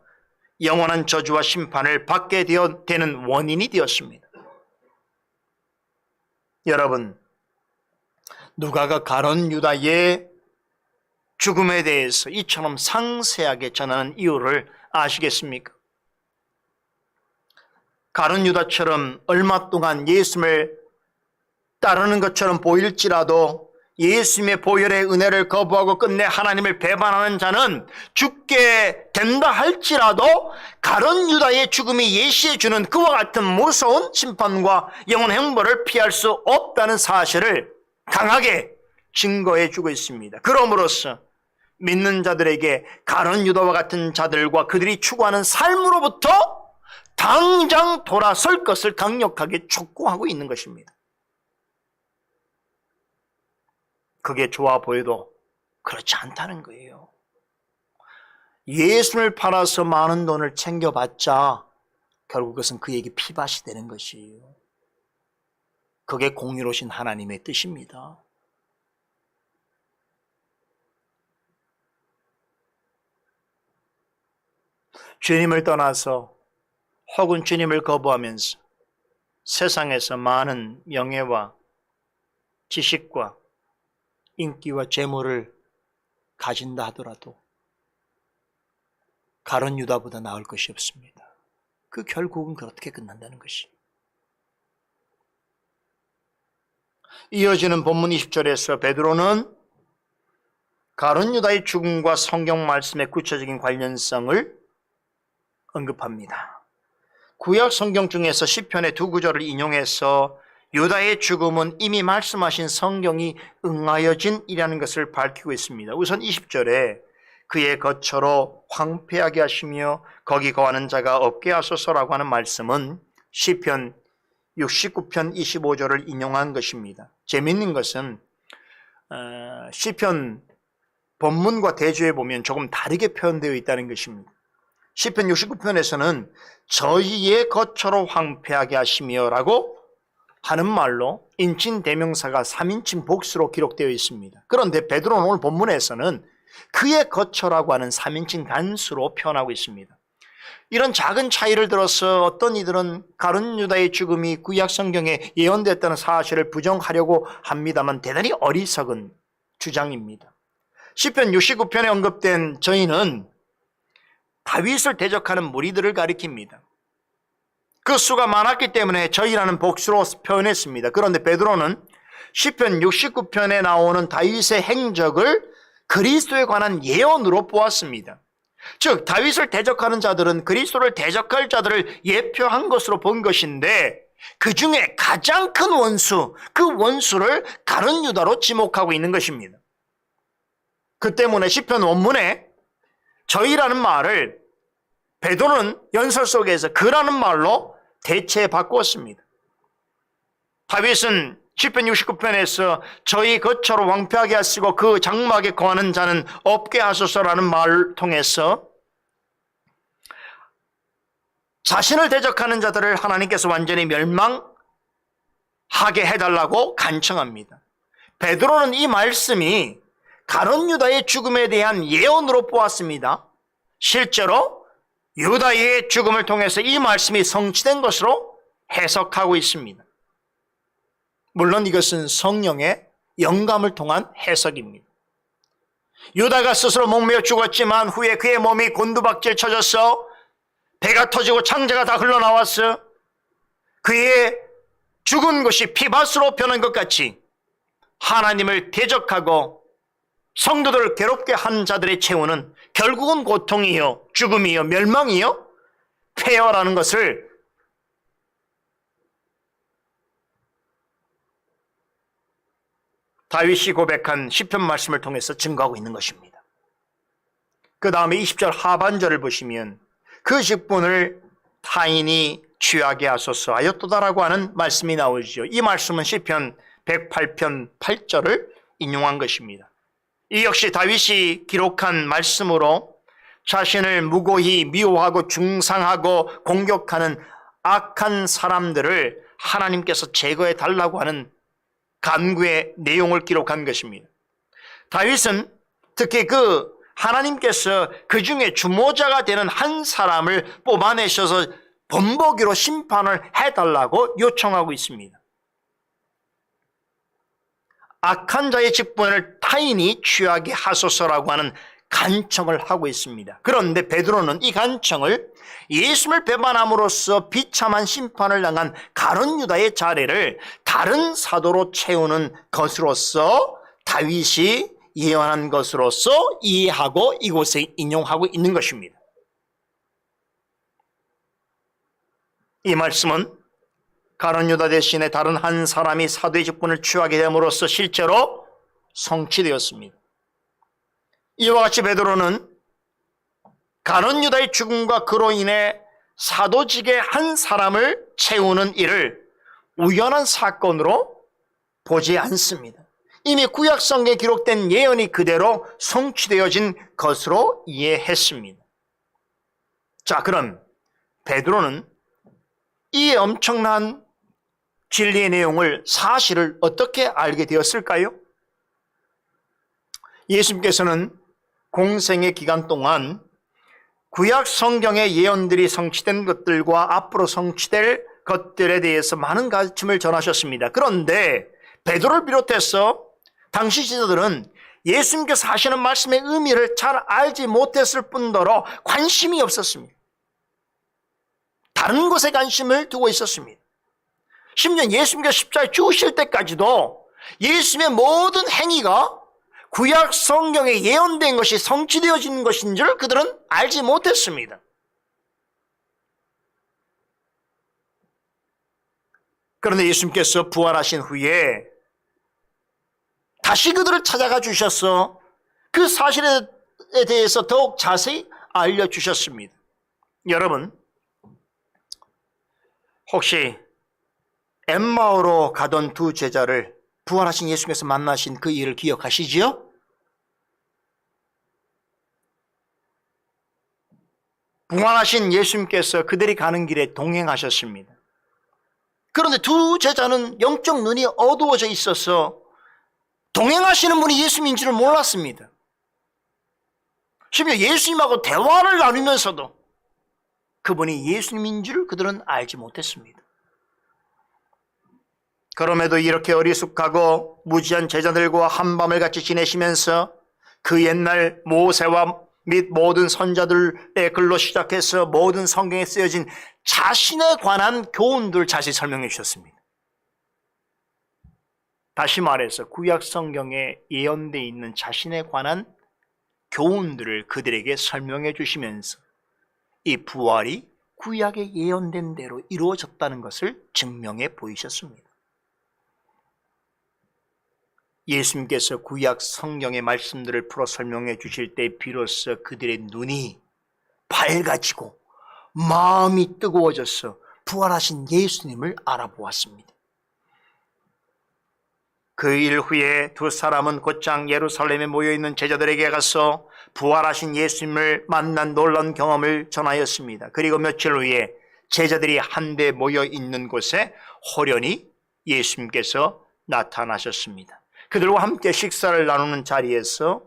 A: 영원한 저주와 심판을 받게 되는 원인이 되었습니다. 여러분, 누가가 가룟 유다의 죽음에 대해서 이처럼 상세하게 전하는 이유를 아시겠습니까? 가룟 유다처럼 얼마 동안 예수님을 따르는 것처럼 보일지라도 예수님의 보혈의 은혜를 거부하고 끝내 하나님을 배반하는 자는 죽게 된다 할지라도 가룟 유다의 죽음이 예시해 주는 그와 같은 무서운 심판과 영원 형벌을 피할 수 없다는 사실을 강하게 증거해 주고 있습니다. 그러므로서 믿는 자들에게 가룟 유다와 같은 자들과 그들이 추구하는 삶으로부터 당장 돌아설 것을 강력하게 촉구하고 있는 것입니다. 그게 좋아 보여도 그렇지 않다는 거예요. 예수를 팔아서 많은 돈을 챙겨봤자 결국 그것은 그에게 피밭이 되는 것이에요. 그게 공의로우신 하나님의 뜻입니다. 주님을 떠나서 혹은 주님을 거부하면서 세상에서 많은 명예와 지식과 인기와 재물을 가진다 하더라도 가룟 유다보다 나을 것이 없습니다. 그 결국은 그렇게 끝난다는 것이. 이어지는 본문 20절에서 베드로는 가룟 유다의 죽음과 성경 말씀의 구체적인 관련성을 언급합니다. 구약 성경 중에서 시편의 두 구절을 인용해서 유다의 죽음은 이미 말씀하신 성경이 응하여진 이라는 것을 밝히고 있습니다. 우선 20절에 그의 거처로 황폐하게 하시며 거기 거하는 자가 없게 하소서라고 하는 말씀은 시편 69편 25절을 인용한 것입니다. 재미있는 것은 시편 본문과 대조해 보면 조금 다르게 표현되어 있다는 것입니다. 시편 69편에서는 저희의 거처로 황폐하게 하시며 라고 하는 말로 인칭 대명사가 3인칭 복수로 기록되어 있습니다. 그런데 베드로는 오늘 본문에서는 그의 거처라고 하는 3인칭 단수로 표현하고 있습니다. 이런 작은 차이를 들어서 어떤 이들은 가룟 유다의 죽음이 구약 성경에 예언됐다는 사실을 부정하려고 합니다만 대단히 어리석은 주장입니다. 시편 69편에 언급된 저희는 다윗을 대적하는 무리들을 가리킵니다. 그 수가 많았기 때문에 저희라는 복수로 표현했습니다. 그런데 베드로는 시편 69편에 나오는 다윗의 행적을 그리스도에 관한 예언으로 보았습니다. 즉 다윗을 대적하는 자들은 그리스도를 대적할 자들을 예표한 것으로 본 것인데 그 중에 가장 큰 원수, 그 원수를 가룟 유다로 지목하고 있는 것입니다. 그 때문에 시편 원문에 저희라는 말을 베드로는 연설 속에서 그라는 말로 대체 바꾸었습니다. 다윗은 시편 69편에서 저희 거처로 황폐하게 하시고 그 장막에 거하는 자는 없게 하소서라는 말을 통해서 자신을 대적하는 자들을 하나님께서 완전히 멸망하게 해달라고 간청합니다. 베드로는 이 말씀이 가룟 유다의 죽음에 대한 예언으로 보았습니다. 실제로 유다의 죽음을 통해서 이 말씀이 성취된 것으로 해석하고 있습니다. 물론 이것은 성령의 영감을 통한 해석입니다. 유다가 스스로 목매어 죽었지만 후에 그의 몸이 곤두박질 쳐져서 배가 터지고 창자가 다 흘러나왔어 그의 죽은 것이 피밭으로 변한 것 같이 하나님을 대적하고 성도들을 괴롭게 한 자들의 최후는 결국은 고통이요, 죽음이요, 멸망이요, 폐허라는 것을 다윗이 고백한 시편 말씀을 통해서 증거하고 있는 것입니다. 그 다음에 20절 하반절을 보시면 그 직분을 타인이 취하게 하소서 하였도다라고 하는 말씀이 나오죠. 이 말씀은 시편 108편 8절을 인용한 것입니다. 이 역시 다윗이 기록한 말씀으로 자신을 무고히 미워하고 중상하고 공격하는 악한 사람들을 하나님께서 제거해 달라고 하는 간구의 내용을 기록한 것입니다. 다윗은 특히 하나님께서 그 중에 주모자가 되는 한 사람을 뽑아내셔서 본보기로 심판을 해달라고 요청하고 있습니다. 악한 자의 직분을 타인이 취하게 하소서라고 하는 간청을 하고 있습니다. 그런데 베드로는 이 간청을 예수를 배반함으로써 비참한 심판을 당한 가룟 유다의 자리를 다른 사도로 채우는 것으로서 다윗이 예언한 것으로서 이해하고 이곳에 인용하고 있는 것입니다. 이 말씀은 가룟 유다 대신에 다른 한 사람이 사도의 직분을 취하게 됨으로써 실제로 성취되었습니다. 이와 같이 베드로는 가룟 유다의 죽음과 그로 인해 사도직의 한 사람을 채우는 일을 우연한 사건으로 보지 않습니다. 이미 구약 성경에 기록된 예언이 그대로 성취되어진 것으로 이해했습니다. 자, 그럼 베드로는 이 엄청난 진리의 내용을, 사실을 어떻게 알게 되었을까요? 예수님께서는 공생의 기간 동안 구약 성경의 예언들이 성취된 것들과 앞으로 성취될 것들에 대해서 많은 가르침을 전하셨습니다. 그런데 베드로를 비롯해서 당시 지도자들은 예수님께서 하시는 말씀의 의미를 잘 알지 못했을 뿐더러 관심이 없었습니다. 다른 것에 관심을 두고 있었습니다. 심지어 예수님께서 십자가에 죽으실 때까지도 예수님의 모든 행위가 구약 성경에 예언된 것이 성취되어진 것인 줄 그들은 알지 못했습니다. 그런데 예수님께서 부활하신 후에 다시 그들을 찾아가 주셔서 그 사실에 대해서 더욱 자세히 알려주셨습니다. 여러분, 혹시 엠마오로 가던 두 제자를 부활하신 예수님께서 만나신 그 일을 기억하시지요? 부활하신 예수님께서 그들이 가는 길에 동행하셨습니다. 그런데 두 제자는 영적 눈이 어두워져 있어서 동행하시는 분이 예수님인 줄을 몰랐습니다. 심지어 예수님하고 대화를 나누면서도 그분이 예수님인 줄 그들은 알지 못했습니다. 그럼에도 이렇게 어리숙하고 무지한 제자들과 한밤을 같이 지내시면서 그 옛날 모세와 및 모든 선자들의 글로 시작해서 모든 성경에 쓰여진 자신에 관한 교훈들을 자세히 설명해 주셨습니다. 다시 말해서 구약 성경에 예언되어 있는 자신에 관한 교훈들을 그들에게 설명해 주시면서 이 부활이 구약에 예언된 대로 이루어졌다는 것을 증명해 보이셨습니다. 예수님께서 구약 성경의 말씀들을 풀어 설명해 주실 때 비로소 그들의 눈이 밝아지고 마음이 뜨거워져서 부활하신 예수님을 알아보았습니다. 그 일 후에 두 사람은 곧장 예루살렘에 모여있는 제자들에게 가서 부활하신 예수님을 만난 놀라운 경험을 전하였습니다. 그리고 며칠 후에 제자들이 한데 모여있는 곳에 호련히 예수님께서 나타나셨습니다. 그들과 함께 식사를 나누는 자리에서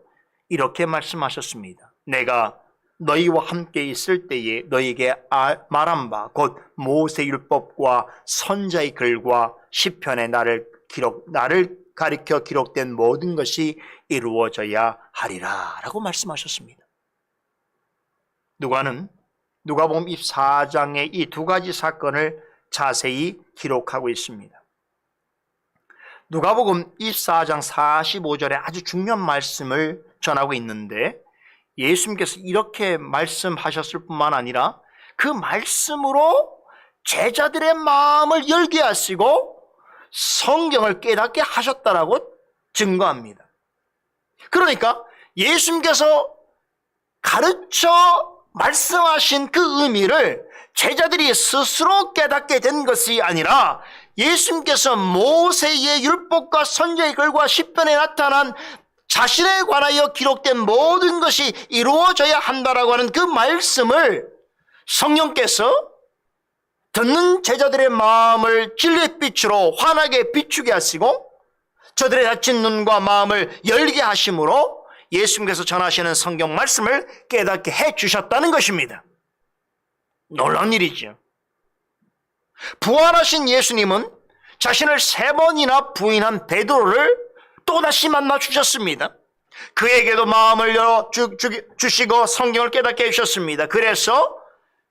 A: 이렇게 말씀하셨습니다. 내가 너희와 함께 있을 때에 너희에게 말한 바 곧 모세율법과 선자의 글과 시편에 나를 가리켜 기록된 모든 것이 이루어져야 하리라 라고 말씀하셨습니다. 누가복음 24장의 이 두 가지 사건을 자세히 기록하고 있습니다. 누가복음 24장 45절에 아주 중요한 말씀을 전하고 있는데 예수님께서 이렇게 말씀하셨을 뿐만 아니라 그 말씀으로 제자들의 마음을 열게 하시고 성경을 깨닫게 하셨다라고 증거합니다. 그러니까 예수님께서 가르쳐 말씀하신 그 의미를 제자들이 스스로 깨닫게 된 것이 아니라 예수님께서 모세의 율법과 선지의 글과 시편에 나타난 자신에 관하여 기록된 모든 것이 이루어져야 한다라고 하는 그 말씀을 성령께서 듣는 제자들의 마음을 진리의 빛으로 환하게 비추게 하시고 저들의 닫힌 눈과 마음을 열게 하심으로 예수님께서 전하시는 성경 말씀을 깨닫게 해주셨다는 것입니다. 놀라운 일이죠. 부활하신 예수님은 자신을 3번이나 부인한 베드로를 또다시 만나 주셨습니다. 그에게도 마음을 열어 주시고 성경을 깨닫게 해주셨습니다. 그래서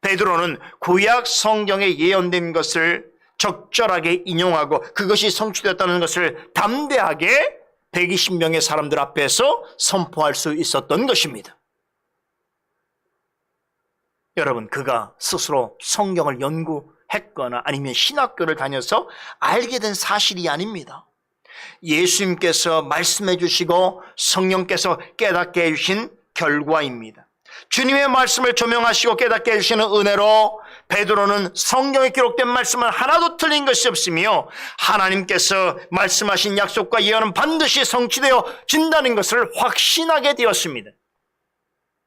A: 베드로는 구약 성경에 예언된 것을 적절하게 인용하고 그것이 성취되었다는 것을 담대하게 120명의 사람들 앞에서 선포할 수 있었던 것입니다. 여러분, 그가 스스로 성경을 연구했거나 아니면 신학교를 다녀서 알게 된 사실이 아닙니다. 예수님께서 말씀해 주시고 성령께서 깨닫게 해주신 결과입니다. 주님의 말씀을 조명하시고 깨닫게 해주시는 은혜로 베드로는 성경에 기록된 말씀은 하나도 틀린 것이 없으며 하나님께서 말씀하신 약속과 예언은 반드시 성취되어 진다는 것을 확신하게 되었습니다.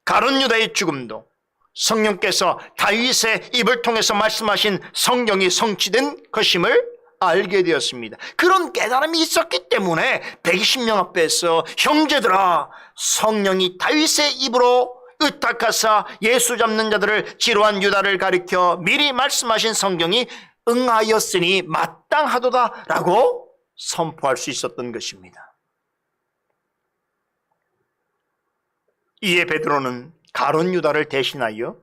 A: 가룟 유다의 죽음도 성령께서 다윗의 입을 통해서 말씀하신 성경이 성취된 것임을 알게 되었습니다. 그런 깨달음이 있었기 때문에 120명 앞에서 형제들아, 성령이 다윗의 입으로 의탁하사 예수 잡는 자들을 지루한 유다를 가리켜 미리 말씀하신 성경이 응하였으니 마땅하도다라고 선포할 수 있었던 것입니다. 이에 베드로는 가룟 유다를 대신하여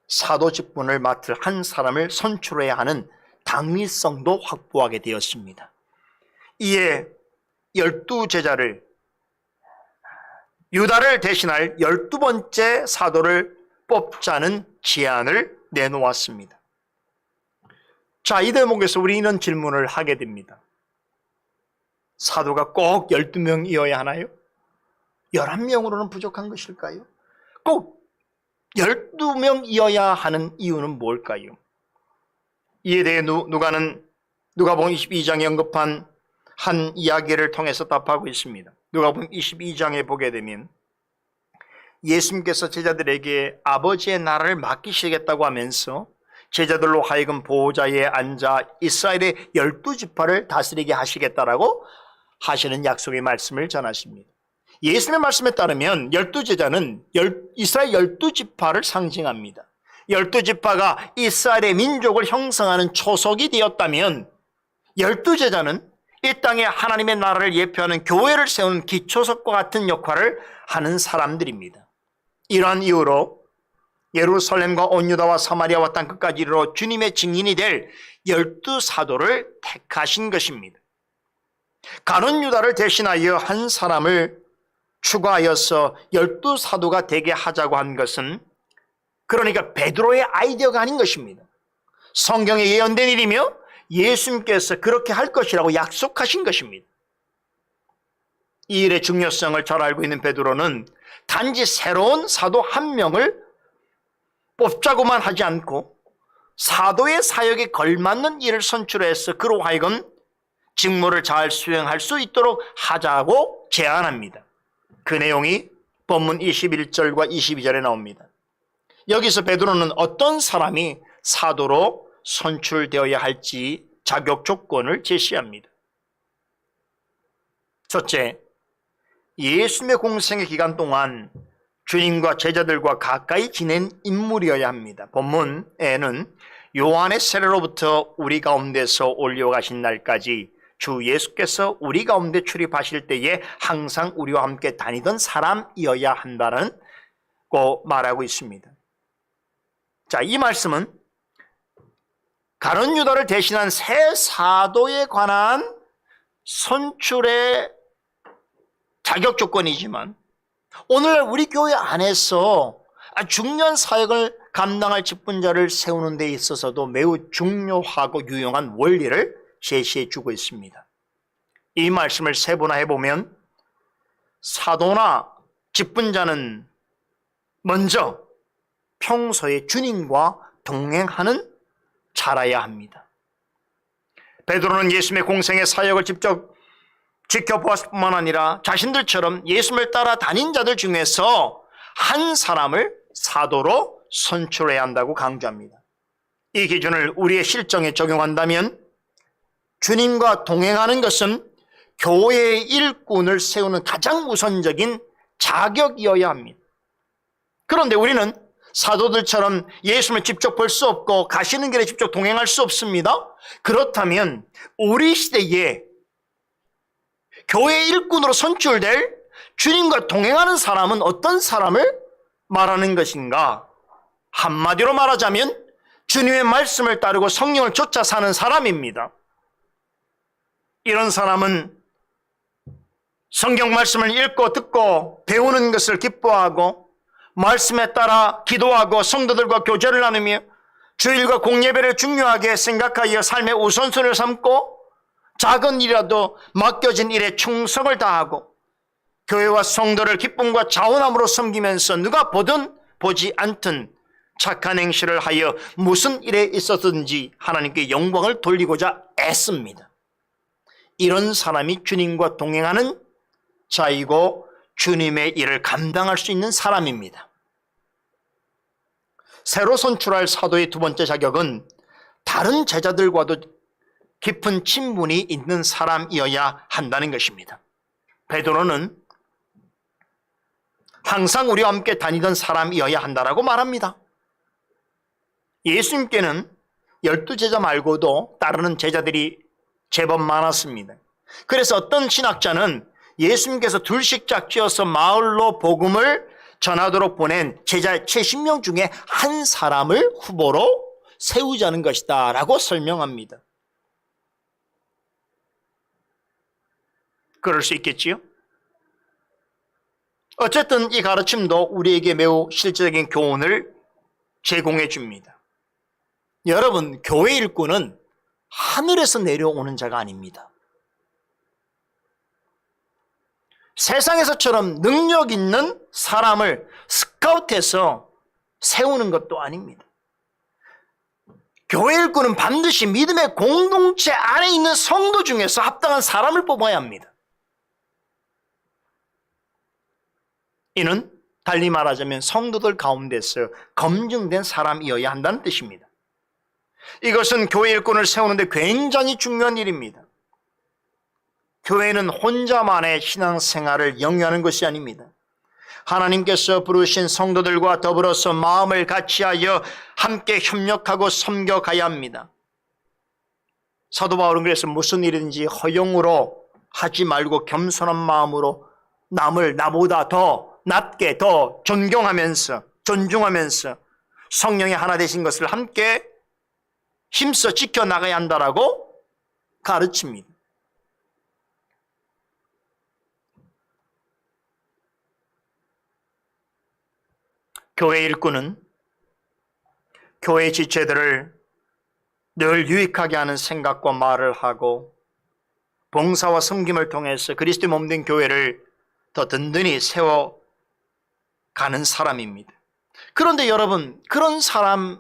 A: 사도 직분을 맡을 한 사람을 선출해야 하는 당위성도 확보하게 되었습니다. 이에 12제자를 유다를 대신할 12번째 사도를 뽑자는 제안을 내놓았습니다. 자, 이 대목에서 우리는 질문을 하게 됩니다. 사도가 꼭 12명이어야 하나요? 11명으로는 부족한 것일까요? 꼭 12명이어야 하는 이유는 뭘까요? 이에 대해 누가복음 22장에 언급한 한 이야기를 통해서 답하고 있습니다. 누가복음 22장에 보게 되면 예수님께서 제자들에게 아버지의 나라를 맡기시겠다고 하면서 제자들로 하여금 보호자에 앉아 이스라엘의 12지파를 다스리게 하시겠다라고 하시는 약속의 말씀을 전하십니다. 예수님의 말씀에 따르면 12제자는 이스라엘 12지파를 상징합니다. 12지파가 이스라엘의 민족을 형성하는 초석이 되었다면 12제자는 이 땅에 하나님의 나라를 예표하는 교회를 세우는 기초석과 같은 역할을 하는 사람들입니다. 이러한 이유로 예루살렘과 온 유다와 사마리아와 땅끝까지 이르러 주님의 증인이 될 12사도를 택하신 것입니다. 가룟 유다를 대신하여 한 사람을 추가하여서 12사도가 되게 하자고 한 것은 그러니까 베드로의 아이디어가 아닌 것입니다. 성경에 예언된 일이며 예수님께서 그렇게 할 것이라고 약속하신 것입니다. 이 일의 중요성을 잘 알고 있는 베드로는 단지 새로운 사도 한 명을 뽑자고만 하지 않고 사도의 사역에 걸맞는 일을 선출해서 그로 하여금 직무를 잘 수행할 수 있도록 하자고 제안합니다. 그 내용이 본문 21절과 22절에 나옵니다. 여기서 베드로는 어떤 사람이 사도로 선출되어야 할지 자격 조건을 제시합니다. 첫째, 예수님의 공생의 기간 동안 주님과 제자들과 가까이 지낸 인물이어야 합니다. 본문에는 요한의 세례로부터 우리 가운데서 올려가신 날까지 주 예수께서 우리 가운데 출입하실 때에 항상 우리와 함께 다니던 사람이어야 한다고 말하고 있습니다. 자, 이 말씀은 가룟 유다를 대신한 새 사도에 관한 선출의 자격 조건이지만 오늘 우리 교회 안에서 중요한 사역을 감당할 직분자를 세우는 데 있어서도 매우 중요하고 유용한 원리를 제시해 주고 있습니다. 이 말씀을 세분화해 보면 사도나 직분자는 먼저 평소에 주님과 동행하는 자라야 합니다. 베드로는 예수님의 공생의 사역을 직접 지켜보았을 뿐만 아니라 자신들처럼 예수님을 따라 다닌 자들 중에서 한 사람을 사도로 선출해야 한다고 강조합니다. 이 기준을 우리의 실정에 적용한다면 주님과 동행하는 것은 교회의 일꾼을 세우는 가장 우선적인 자격이어야 합니다. 그런데 우리는 사도들처럼 예수님을 직접 볼 수 없고 가시는 길에 직접 동행할 수 없습니다. 그렇다면 우리 시대에 교회 일꾼으로 선출될 주님과 동행하는 사람은 어떤 사람을 말하는 것인가? 한마디로 말하자면 주님의 말씀을 따르고 성령을 쫓아 사는 사람입니다. 이런 사람은 성경 말씀을 읽고 듣고 배우는 것을 기뻐하고 말씀에 따라 기도하고 성도들과 교제를 나누며 주일과 공예배를 중요하게 생각하여 삶의 우선순위를 삼고 작은 일이라도 맡겨진 일에 충성을 다하고 교회와 성도를 기쁨과 자원함으로 섬기면서 누가 보든 보지 않든 착한 행실을 하여 무슨 일에 있었든지 하나님께 영광을 돌리고자 애씁니다. 이런 사람이 주님과 동행하는 자이고 주님의 일을 감당할 수 있는 사람입니다. 새로 선출할 사도의 두 번째 자격은 다른 제자들과도 깊은 친분이 있는 사람이어야 한다는 것입니다. 베드로는 항상 우리와 함께 다니던 사람이어야 한다라고 말합니다. 예수님께는 12제자 말고도 따르는 제자들이 제법 많았습니다. 그래서 어떤 신학자는 예수님께서 둘씩 짝지어서 마을로 복음을 전하도록 보낸 제자 70명 중에 한 사람을 후보로 세우자는 것이다 라고 설명합니다. 그럴 수 있겠지요? 어쨌든 이 가르침도 우리에게 매우 실제적인 교훈을 제공해 줍니다. 여러분, 교회 일꾼은 하늘에서 내려오는 자가 아닙니다. 세상에서처럼 능력 있는 사람을 스카우트해서 세우는 것도 아닙니다. 교회 일꾼은 반드시 믿음의 공동체 안에 있는 성도 중에서 합당한 사람을 뽑아야 합니다. 이는 달리 말하자면 성도들 가운데서 검증된 사람이어야 한다는 뜻입니다. 이것은 교회 일꾼을 세우는데 굉장히 중요한 일입니다. 교회는 혼자만의 신앙생활을 영위하는 것이 아닙니다. 하나님께서 부르신 성도들과 더불어서 마음을 같이하여 함께 협력하고 섬겨가야 합니다. 사도 바울은 그래서 무슨 일이든지 허용으로 하지 말고 겸손한 마음으로 남을 나보다 더 낮게 더 존경하면서 존중하면서 성령의 하나 되신 것을 함께 힘써 지켜나가야 한다라고 가르칩니다. 교회 일꾼은 교회 지체들을 늘 유익하게 하는 생각과 말을 하고 봉사와 섬김을 통해서 그리스도의 몸된 교회를 더 든든히 세워가는 사람입니다. 그런데 여러분, 그런 사람을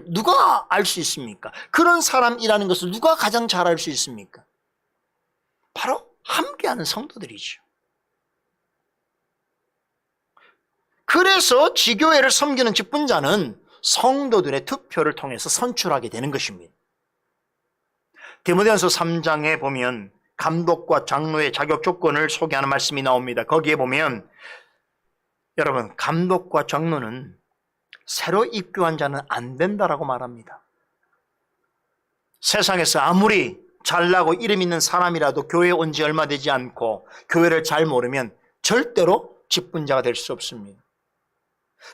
A: 누가 알 수 있습니까? 그런 사람이라는 것을 누가 가장 잘 알 수 있습니까? 바로 함께하는 성도들이죠. 그래서 지교회를 섬기는 직분자는 성도들의 투표를 통해서 선출하게 되는 것입니다. 디모데전서 3장에 보면 감독과 장로의 자격 조건을 소개하는 말씀이 나옵니다. 거기에 보면 여러분, 감독과 장로는 새로 입교한 자는 안 된다라고 말합니다. 세상에서 아무리 잘나고 이름 있는 사람이라도 교회에 온 지 얼마 되지 않고 교회를 잘 모르면 절대로 직분자가 될 수 없습니다.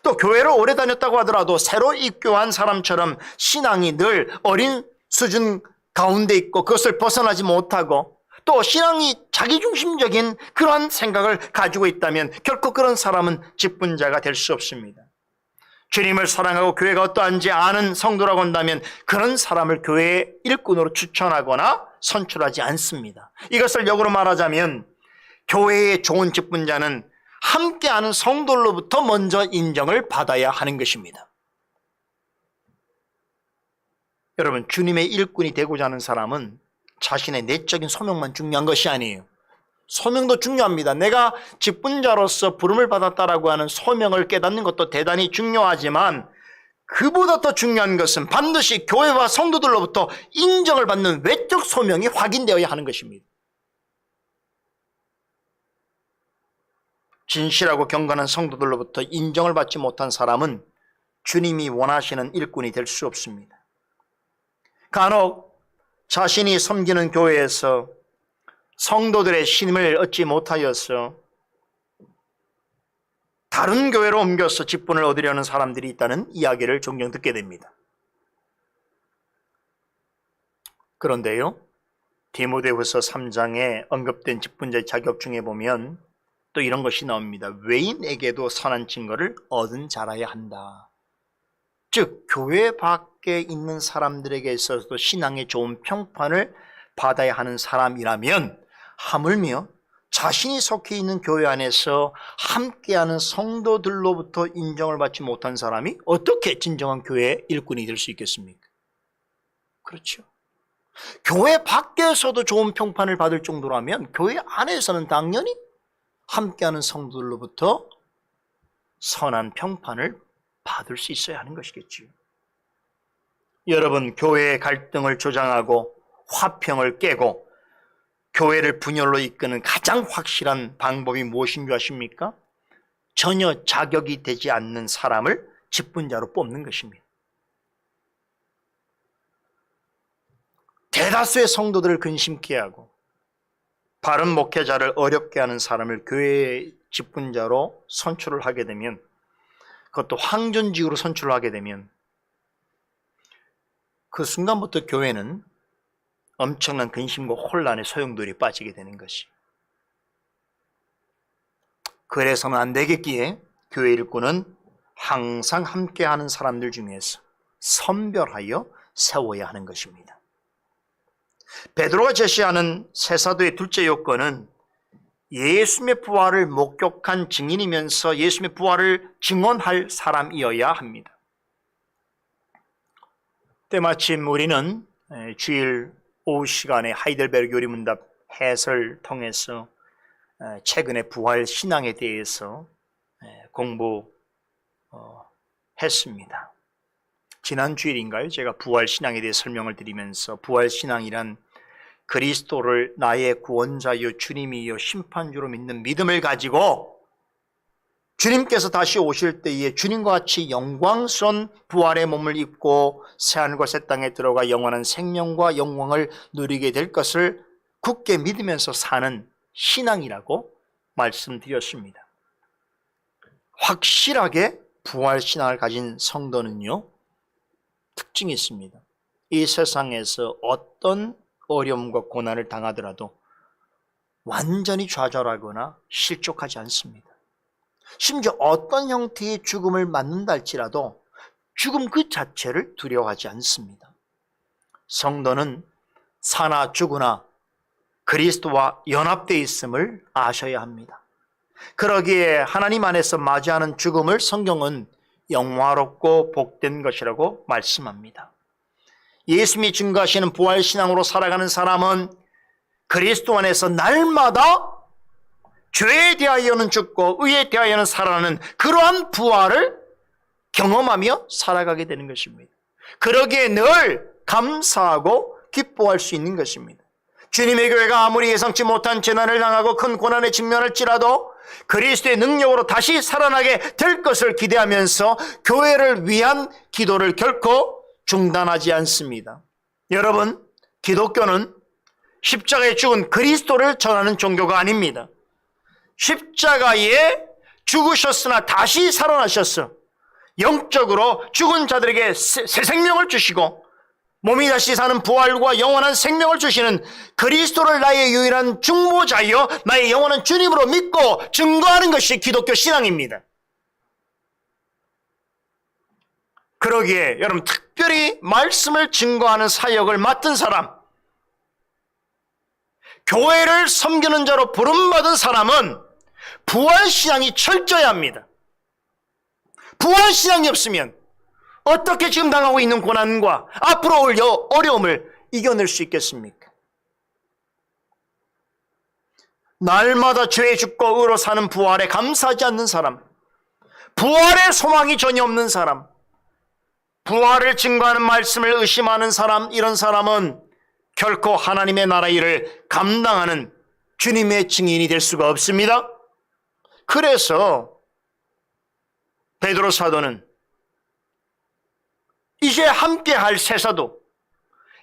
A: 또 교회를 오래 다녔다고 하더라도 새로 입교한 사람처럼 신앙이 늘 어린 수준 가운데 있고 그것을 벗어나지 못하고 또 신앙이 자기중심적인 그러한 생각을 가지고 있다면 결코 그런 사람은 직분자가 될 수 없습니다. 주님을 사랑하고 교회가 어떠한지 아는 성도라고 한다면 그런 사람을 교회의 일꾼으로 추천하거나 선출하지 않습니다. 이것을 역으로 말하자면 교회의 좋은 직분자는 함께하는 성도들로부터 먼저 인정을 받아야 하는 것입니다. 여러분, 주님의 일꾼이 되고자 하는 사람은 자신의 내적인 소명만 중요한 것이 아니에요. 소명도 중요합니다. 내가 직분자로서 부름을 받았다라고 하는 소명을 깨닫는 것도 대단히 중요하지만 그보다 더 중요한 것은 반드시 교회와 성도들로부터 인정을 받는 외적 소명이 확인되어야 하는 것입니다. 진실하고 경건한 성도들로부터 인정을 받지 못한 사람은 주님이 원하시는 일꾼이 될 수 없습니다. 간혹 자신이 섬기는 교회에서 성도들의 신임을 얻지 못하여서 다른 교회로 옮겨서 직분을 얻으려는 사람들이 있다는 이야기를 종종 듣게 됩니다. 그런데요, 디모데후서 3장에 언급된 직분자의 자격 중에 보면 또 이런 것이 나옵니다. 외인에게도 선한 증거를 얻은 자라야 한다. 즉 교회 밖에 있는 사람들에게 있어서도 신앙의 좋은 평판을 받아야 하는 사람이라면 하물며 자신이 속해 있는 교회 안에서 함께하는 성도들로부터 인정을 받지 못한 사람이 어떻게 진정한 교회의 일꾼이 될 수 있겠습니까? 그렇죠. 교회 밖에서도 좋은 평판을 받을 정도라면 교회 안에서는 당연히 함께하는 성도들로부터 선한 평판을 받을 수 있어야 하는 것이겠지요. 여러분, 교회의 갈등을 조장하고 화평을 깨고 교회를 분열로 이끄는 가장 확실한 방법이 무엇인 줄 아십니까? 전혀 자격이 되지 않는 사람을 직분자로 뽑는 것입니다. 대다수의 성도들을 근심케 하고 바른 목회자를 어렵게 하는 사람을 교회의 직분자로 선출을 하게 되면, 그것도 황존직으로 선출을 하게 되면 그 순간부터 교회는 엄청난 근심과 혼란의 소용돌이에 빠지게 되는 것이. 그래서는 안 되겠기에 교회 일꾼은 항상 함께하는 사람들 중에서 선별하여 세워야 하는 것입니다. 베드로가 제시하는 새 사도의 둘째 요건은 예수님의 부활을 목격한 증인이면서 예수님의 부활을 증언할 사람이어야 합니다. 때마침 우리는 주일 오후 시간에 하이델베르 교리문답 해설 통해서 최근의 부활 신앙에 대해서 공부했습니다. 지난 주일인가요? 제가 부활 신앙에 대해 설명을 드리면서 부활 신앙이란 그리스도를 나의 구원자요 주님이요 심판주로 믿는 믿음을 가지고 주님께서 다시 오실 때에 주님과 같이 영광스러운 부활의 몸을 입고 새하늘과 새 땅에 들어가 영원한 생명과 영광을 누리게 될 것을 굳게 믿으면서 사는 신앙이라고 말씀드렸습니다. 확실하게 부활 신앙을 가진 성도는요, 특징이 있습니다. 이 세상에서 어떤 어려움과 고난을 당하더라도 완전히 좌절하거나 실족하지 않습니다. 심지어 어떤 형태의 죽음을 맞는다 할지라도 죽음 그 자체를 두려워하지 않습니다. 성도는 사나 죽으나 그리스도와 연합되어 있음을 아셔야 합니다. 그러기에 하나님 안에서 맞이하는 죽음을 성경은 영화롭고 복된 것이라고 말씀합니다. 예수님이 증거하시는 부활신앙으로 살아가는 사람은 그리스도 안에서 날마다 죄에 대하여는 죽고 의에 대하여는 살아나는 그러한 부활을 경험하며 살아가게 되는 것입니다. 그러기에 늘 감사하고 기뻐할 수 있는 것입니다. 주님의 교회가 아무리 예상치 못한 재난을 당하고 큰 고난에 직면할지라도 그리스도의 능력으로 다시 살아나게 될 것을 기대하면서 교회를 위한 기도를 결코 중단하지 않습니다. 여러분, 기독교는 십자가에 죽은 그리스도를 전하는 종교가 아닙니다. 십자가에 죽으셨으나 다시 살아나셨어. 영적으로 죽은 자들에게 새 생명을 주시고 몸이 다시 사는 부활과 영원한 생명을 주시는 그리스도를 나의 유일한 중보자여 나의 영원한 주님으로 믿고 증거하는 것이 기독교 신앙입니다. 그러기에 여러분, 특별히 말씀을 증거하는 사역을 맡은 사람, 교회를 섬기는 자로 부름받은 사람은 부활신앙이 철저해야 합니다. 부활신앙이 없으면 어떻게 지금 당하고 있는 고난과 앞으로 올 어려움을 이겨낼 수 있겠습니까? 날마다 죄에 죽고 의로 사는 부활에 감사하지 않는 사람, 부활의 소망이 전혀 없는 사람, 부활을 증거하는 말씀을 의심하는 사람, 이런 사람은 결코 하나님의 나라 일을 감당하는 주님의 증인이 될 수가 없습니다. 그래서 베드로 사도는 이제 함께할 세 사도,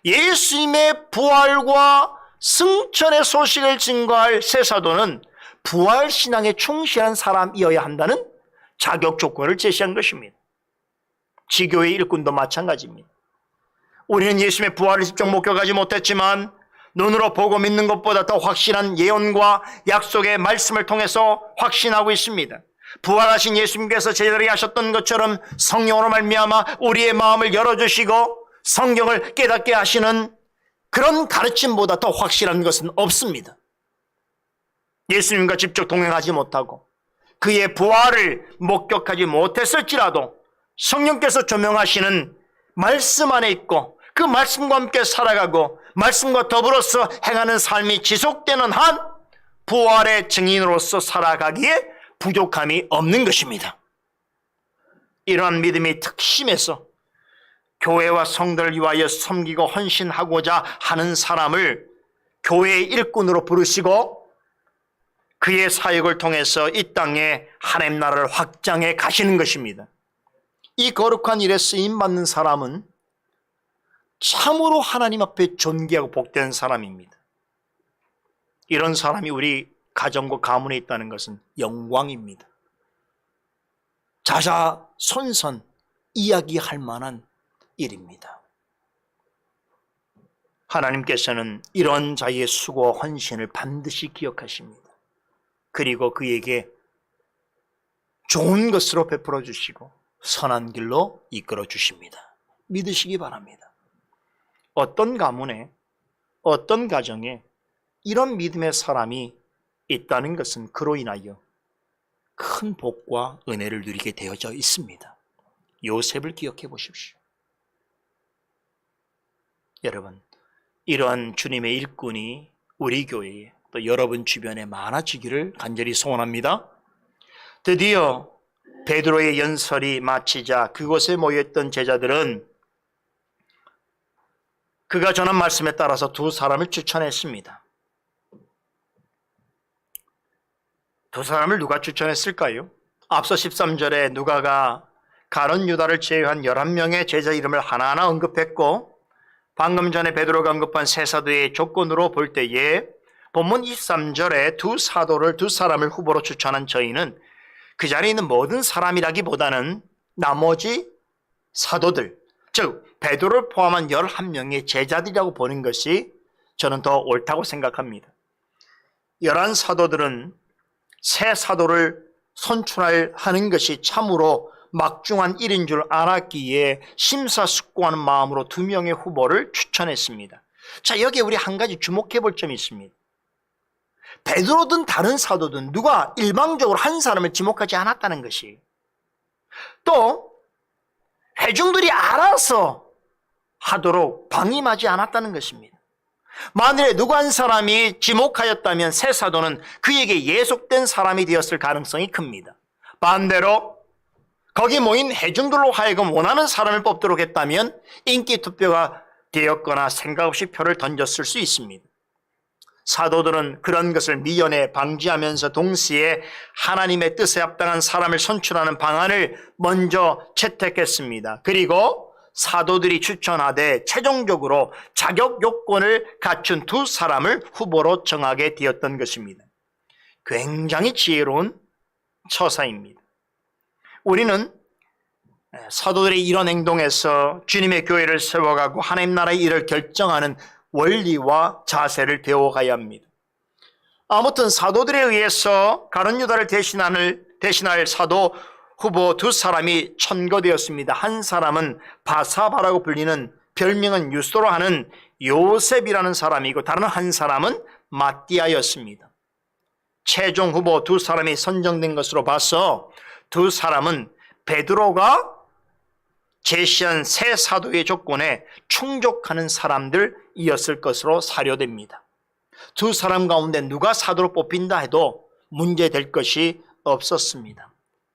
A: 예수님의 부활과 승천의 소식을 증거할 세 사도는 부활신앙에 충실한 사람이어야 한다는 자격 조건을 제시한 것입니다. 지교의 일꾼도 마찬가지입니다. 우리는 예수님의 부활을 직접 목격하지 못했지만 눈으로 보고 믿는 것보다 더 확실한 예언과 약속의 말씀을 통해서 확신하고 있습니다. 부활하신 예수님께서 제자들에게 하셨던 것처럼 성령으로 말미암아 우리의 마음을 열어주시고 성경을 깨닫게 하시는 그런 가르침보다 더 확실한 것은 없습니다. 예수님과 직접 동행하지 못하고 그의 부활을 목격하지 못했을지라도 성령께서 조명하시는 말씀 안에 있고 그 말씀과 함께 살아가고 말씀과 더불어서 행하는 삶이 지속되는 한 부활의 증인으로서 살아가기에 부족함이 없는 것입니다. 이러한 믿음이 특심해서 교회와 성도를 위하여 섬기고 헌신하고자 하는 사람을 교회의 일꾼으로 부르시고 그의 사역을 통해서 이 땅에 하나님 나라를 확장해 가시는 것입니다. 이 거룩한 일에 쓰임받는 사람은 참으로 하나님 앞에 존귀하고 복된 사람입니다. 이런 사람이 우리 가정과 가문에 있다는 것은 영광입니다. 자자손손 이야기할 만한 일입니다. 하나님께서는 이런 자의 수고와 헌신을 반드시 기억하십니다. 그리고 그에게 좋은 것으로 베풀어 주시고 선한 길로 이끌어 주십니다. 믿으시기 바랍니다. 어떤 가문에, 어떤 가정에 이런 믿음의 사람이 있다는 것은 그로 인하여 큰 복과 은혜를 누리게 되어져 있습니다. 요셉을 기억해 보십시오. 여러분, 이러한 주님의 일꾼이 우리 교회에 또 여러분 주변에 많아지기를 간절히 소원합니다. 드디어 베드로의 연설이 마치자 그곳에 모여있던 제자들은 그가 전한 말씀에 따라서 두 사람을 추천했습니다. 두 사람을 누가 추천했을까요? 앞서 13절에 누가가 가룟 유다를 제외한 11명의 제자 이름을 하나하나 언급했고 방금 전에 베드로가 언급한 세 사도의 조건으로 볼 때에 본문 23절에 두 사람을 후보로 추천한 저희는 그 자리에 있는 모든 사람이라기보다는 나머지 사도들, 즉 베드로를 포함한 11명의 제자들이라고 보는 것이 저는 더 옳다고 생각합니다. 11사도들은 새 사도를 선출하는 것이 참으로 막중한 일인 줄 알았기에 심사숙고하는 마음으로 2명의 후보를 추천했습니다. 자, 여기에 우리 한 가지 주목해 볼 점이 있습니다. 베드로든 다른 사도든 누가 일방적으로 한 사람을 지목하지 않았다는 것이, 또 회중들이 알아서 하도록 방임하지 않았다는 것입니다. 만일에 누구 한 사람이 지목하였다면 새 사도는 그에게 예속된 사람이 되었을 가능성이 큽니다. 반대로 거기 모인 회중들로 하여금 원하는 사람을 뽑도록 했다면 인기 투표가 되었거나 생각 없이 표를 던졌을 수 있습니다. 사도들은 그런 것을 미연에 방지하면서 동시에 하나님의 뜻에 합당한 사람을 선출하는 방안을 먼저 채택했습니다. 그리고 사도들이 추천하되 최종적으로 자격 요건을 갖춘 두 사람을 후보로 정하게 되었던 것입니다. 굉장히 지혜로운 처사입니다. 우리는 사도들의 이런 행동에서 주님의 교회를 세워가고 하나님 나라의 일을 결정하는 원리와 자세를 배워가야 합니다. 아무튼 사도들에 의해서 가룟 유다를 대신할 사도 후보 두 사람이 천거되었습니다. 한 사람은 바사바라고 불리는 별명은 유스도로 하는 요셉이라는 사람이고, 다른 한 사람은 마띠아였습니다. 최종 후보 두 사람이 선정된 것으로 봐서 두 사람은 베드로가 제시한 새 사도의 조건에 충족하는 사람들이었을 것으로 사료됩니다. 두 사람 가운데 누가 사도로 뽑힌다 해도 문제될 것이 없었습니다.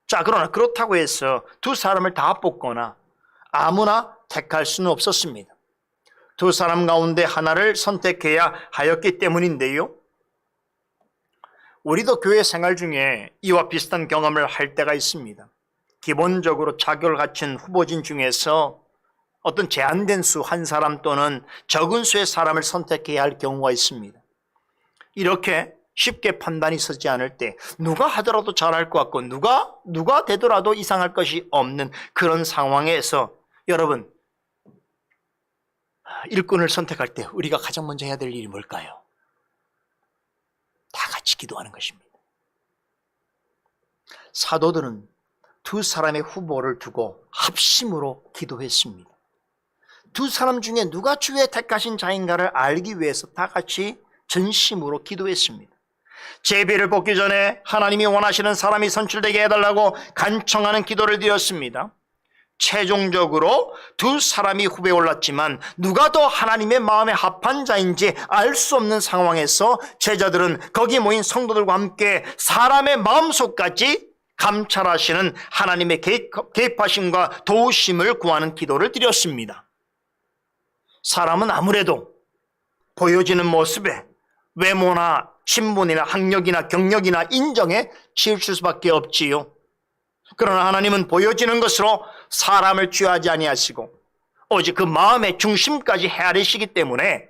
A: 자, 그러나 그렇다고 해서 두 사람을 다 뽑거나 아무나 택할 수는 없었습니다. 두 사람 가운데 하나를 선택해야 하였기 때문인데요. 우리도 교회 생활 중에 이와 비슷한 경험을 할 때가 있습니다. 기본적으로 자격을 갖춘 후보진 중에서 어떤 제한된 수 한 사람 또는 적은 수의 사람을 선택해야 할 경우가 있습니다. 이렇게 쉽게 판단이 서지 않을 때 누가 하더라도 잘할 것 같고 누가 되더라도 이상할 것이 없는 그런 상황에서 여러분, 일꾼을 선택할 때 우리가 가장 먼저 해야 될 일이 뭘까요? 다 같이 기도하는 것입니다. 사도들은 두 사람의 후보를 두고 합심으로 기도했습니다. 두 사람 중에 누가 주의 택하신 자인가를 알기 위해서 다 같이 전심으로 기도했습니다. 제비를 뽑기 전에 하나님이 원하시는 사람이 선출되게 해달라고 간청하는 기도를 드렸습니다. 최종적으로 두 사람이 후보에 올랐지만 누가 더 하나님의 마음에 합한 자인지 알 수 없는 상황에서 제자들은 거기 모인 성도들과 함께 사람의 마음속까지 감찰하시는 하나님의 개입하심과 도우심을 구하는 기도를 드렸습니다. 사람은 아무래도 보여지는 모습에 외모나 친분이나 학력이나 경력이나 인정에 치우칠 수밖에 없지요. 그러나 하나님은 보여지는 것으로 사람을 취하지 아니하시고 오직 그 마음의 중심까지 헤아리시기 때문에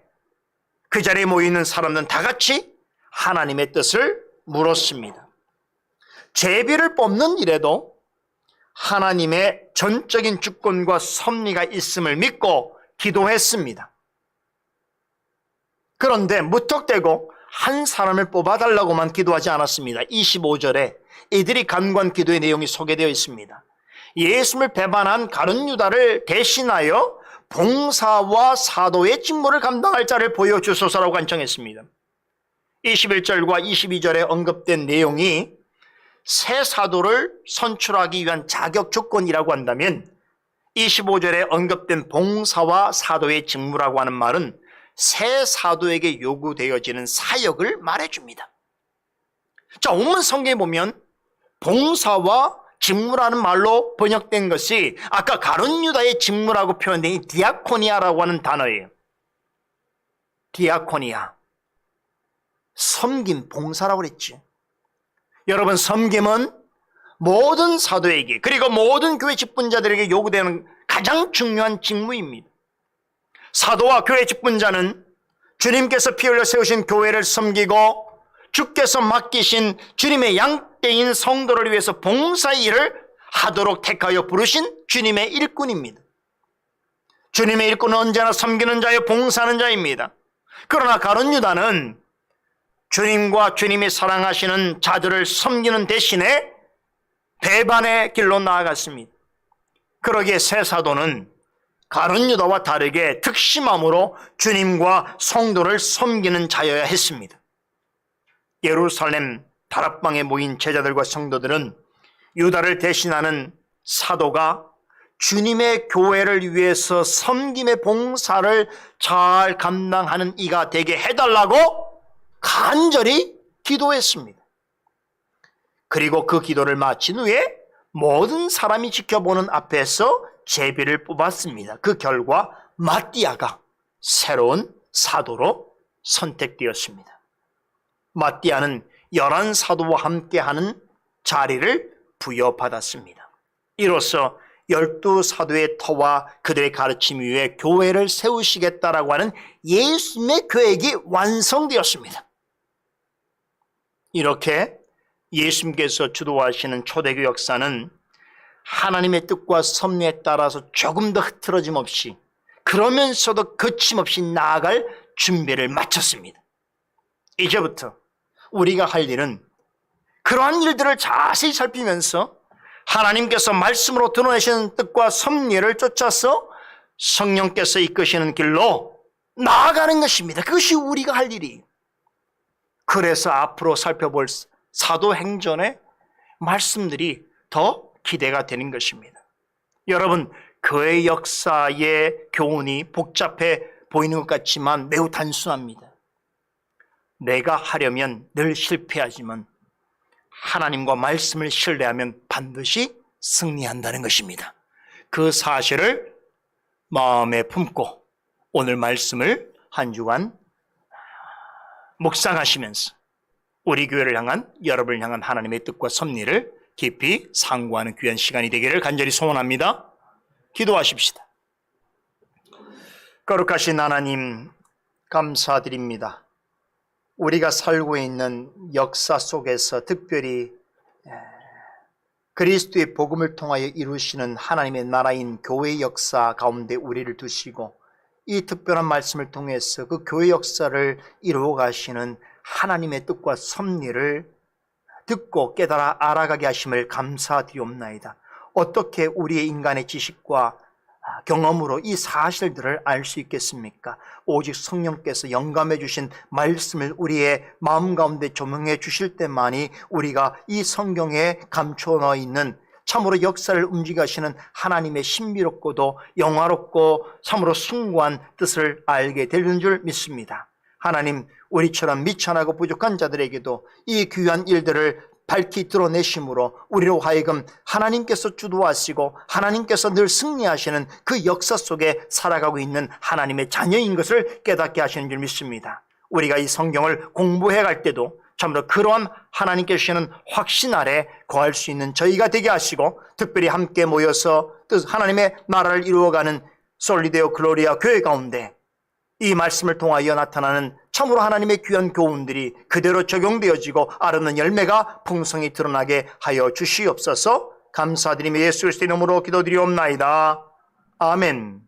A: 그 자리에 모여있는 사람들은 다 같이 하나님의 뜻을 물었습니다. 제비를 뽑는 일에도 하나님의 전적인 주권과 섭리가 있음을 믿고 기도했습니다. 그런데 무턱대고 한 사람을 뽑아달라고만 기도하지 않았습니다. 25절에 이들이 간구한 기도의 내용이 소개되어 있습니다. 예수를 배반한 가룟 유다를 대신하여 봉사와 사도의 직무를 감당할 자를 보여주소서라고 간청했습니다. 21절과 22절에 언급된 내용이 새 사도를 선출하기 위한 자격 조건이라고 한다면 25절에 언급된 봉사와 사도의 직무라고 하는 말은 새 사도에게 요구되어지는 사역을 말해줍니다. 자, 원문 성경에 보면 봉사와 직무라는 말로 번역된 것이 아까 가룟 유다의 직무라고 표현된 이 디아코니아라고 하는 단어예요. 디아코니아. 섬김, 봉사라고 그랬지. 여러분, 섬김은 모든 사도에게 그리고 모든 교회 직분자들에게 요구되는 가장 중요한 직무입니다. 사도와 교회 직분자는 주님께서 피 흘려 세우신 교회를 섬기고 주께서 맡기신 주님의 양떼인 성도를 위해서 봉사의 일을 하도록 택하여 부르신 주님의 일꾼입니다. 주님의 일꾼은 언제나 섬기는 자요 봉사하는 자입니다. 그러나 가룟 유다는 주님과 주님이 사랑하시는 자들을 섬기는 대신에 배반의 길로 나아갔습니다. 그러기에 새 사도는 가룟 유다와 다르게 특심함으로 주님과 성도를 섬기는 자여야 했습니다. 예루살렘 다락방에 모인 제자들과 성도들은 유다를 대신하는 사도가 주님의 교회를 위해서 섬김의 봉사를 잘 감당하는 이가 되게 해달라고 간절히 기도했습니다. 그리고 그 기도를 마친 후에 모든 사람이 지켜보는 앞에서 제비를 뽑았습니다. 그 결과 마띠아가 새로운 사도로 선택되었습니다. 마띠아는 11사도와 함께하는 자리를 부여받았습니다. 이로써 12사도의 터와 그들의 가르침 위에 교회를 세우시겠다라고 하는 예수님의 계획이 완성되었습니다. 이렇게 예수님께서 주도하시는 초대교 역사는 하나님의 뜻과 섭리에 따라서 조금 더 흐트러짐 없이 그러면서도 거침없이 나아갈 준비를 마쳤습니다. 이제부터 우리가 할 일은 그러한 일들을 자세히 살피면서 하나님께서 말씀으로 드러내시는 뜻과 섭리를 쫓아서 성령께서 이끄시는 길로 나아가는 것입니다. 그것이 우리가 할 일이에요. 그래서 앞으로 살펴볼 사도행전의 말씀들이 더 기대가 되는 것입니다. 여러분, 교회 역사의 교훈이 복잡해 보이는 것 같지만 매우 단순합니다. 내가 하려면 늘 실패하지만 하나님과 말씀을 신뢰하면 반드시 승리한다는 것입니다. 그 사실을 마음에 품고 오늘 말씀을 한 주간 묵상하시면서 우리 교회를 향한, 여러분을 향한 하나님의 뜻과 섭리를 깊이 상고하는 귀한 시간이 되기를 간절히 소원합니다. 기도하십시다. 거룩하신 하나님, 감사드립니다. 우리가 살고 있는 역사 속에서 특별히 그리스도의 복음을 통하여 이루시는 하나님의 나라인 교회의 역사 가운데 우리를 두시고 이 특별한 말씀을 통해서 그 교회 역사를 이루어 가시는 하나님의 뜻과 섭리를 듣고 깨달아 알아가게 하심을 감사드리옵나이다. 어떻게 우리의 인간의 지식과 경험으로 이 사실들을 알 수 있겠습니까? 오직 성령께서 영감해 주신 말씀을 우리의 마음 가운데 조명해 주실 때만이 우리가 이 성경에 감추어 넣어 있는 참으로 역사를 움직이시는 하나님의 신비롭고도 영화롭고 참으로 숭고한 뜻을 알게 되는 줄 믿습니다. 하나님, 우리처럼 미천하고 부족한 자들에게도 이 귀한 일들을 밝히 드러내심으로 우리로 하여금 하나님께서 주도하시고 하나님께서 늘 승리하시는 그 역사 속에 살아가고 있는 하나님의 자녀인 것을 깨닫게 하시는 줄 믿습니다. 우리가 이 성경을 공부해 갈 때도 참으로 그러한 하나님께서 주시는 확신 아래 거할 수 있는 저희가 되게 하시고, 특별히 함께 모여서 하나님의 나라를 이루어가는 솔리데오 글로리아 교회 가운데 이 말씀을 통하여 나타나는 참으로 하나님의 귀한 교훈들이 그대로 적용되어지고 아름다운 열매가 풍성히 드러나게 하여 주시옵소서. 감사드리며 예수 그리스도의 이름으로 기도드리옵나이다. 아멘.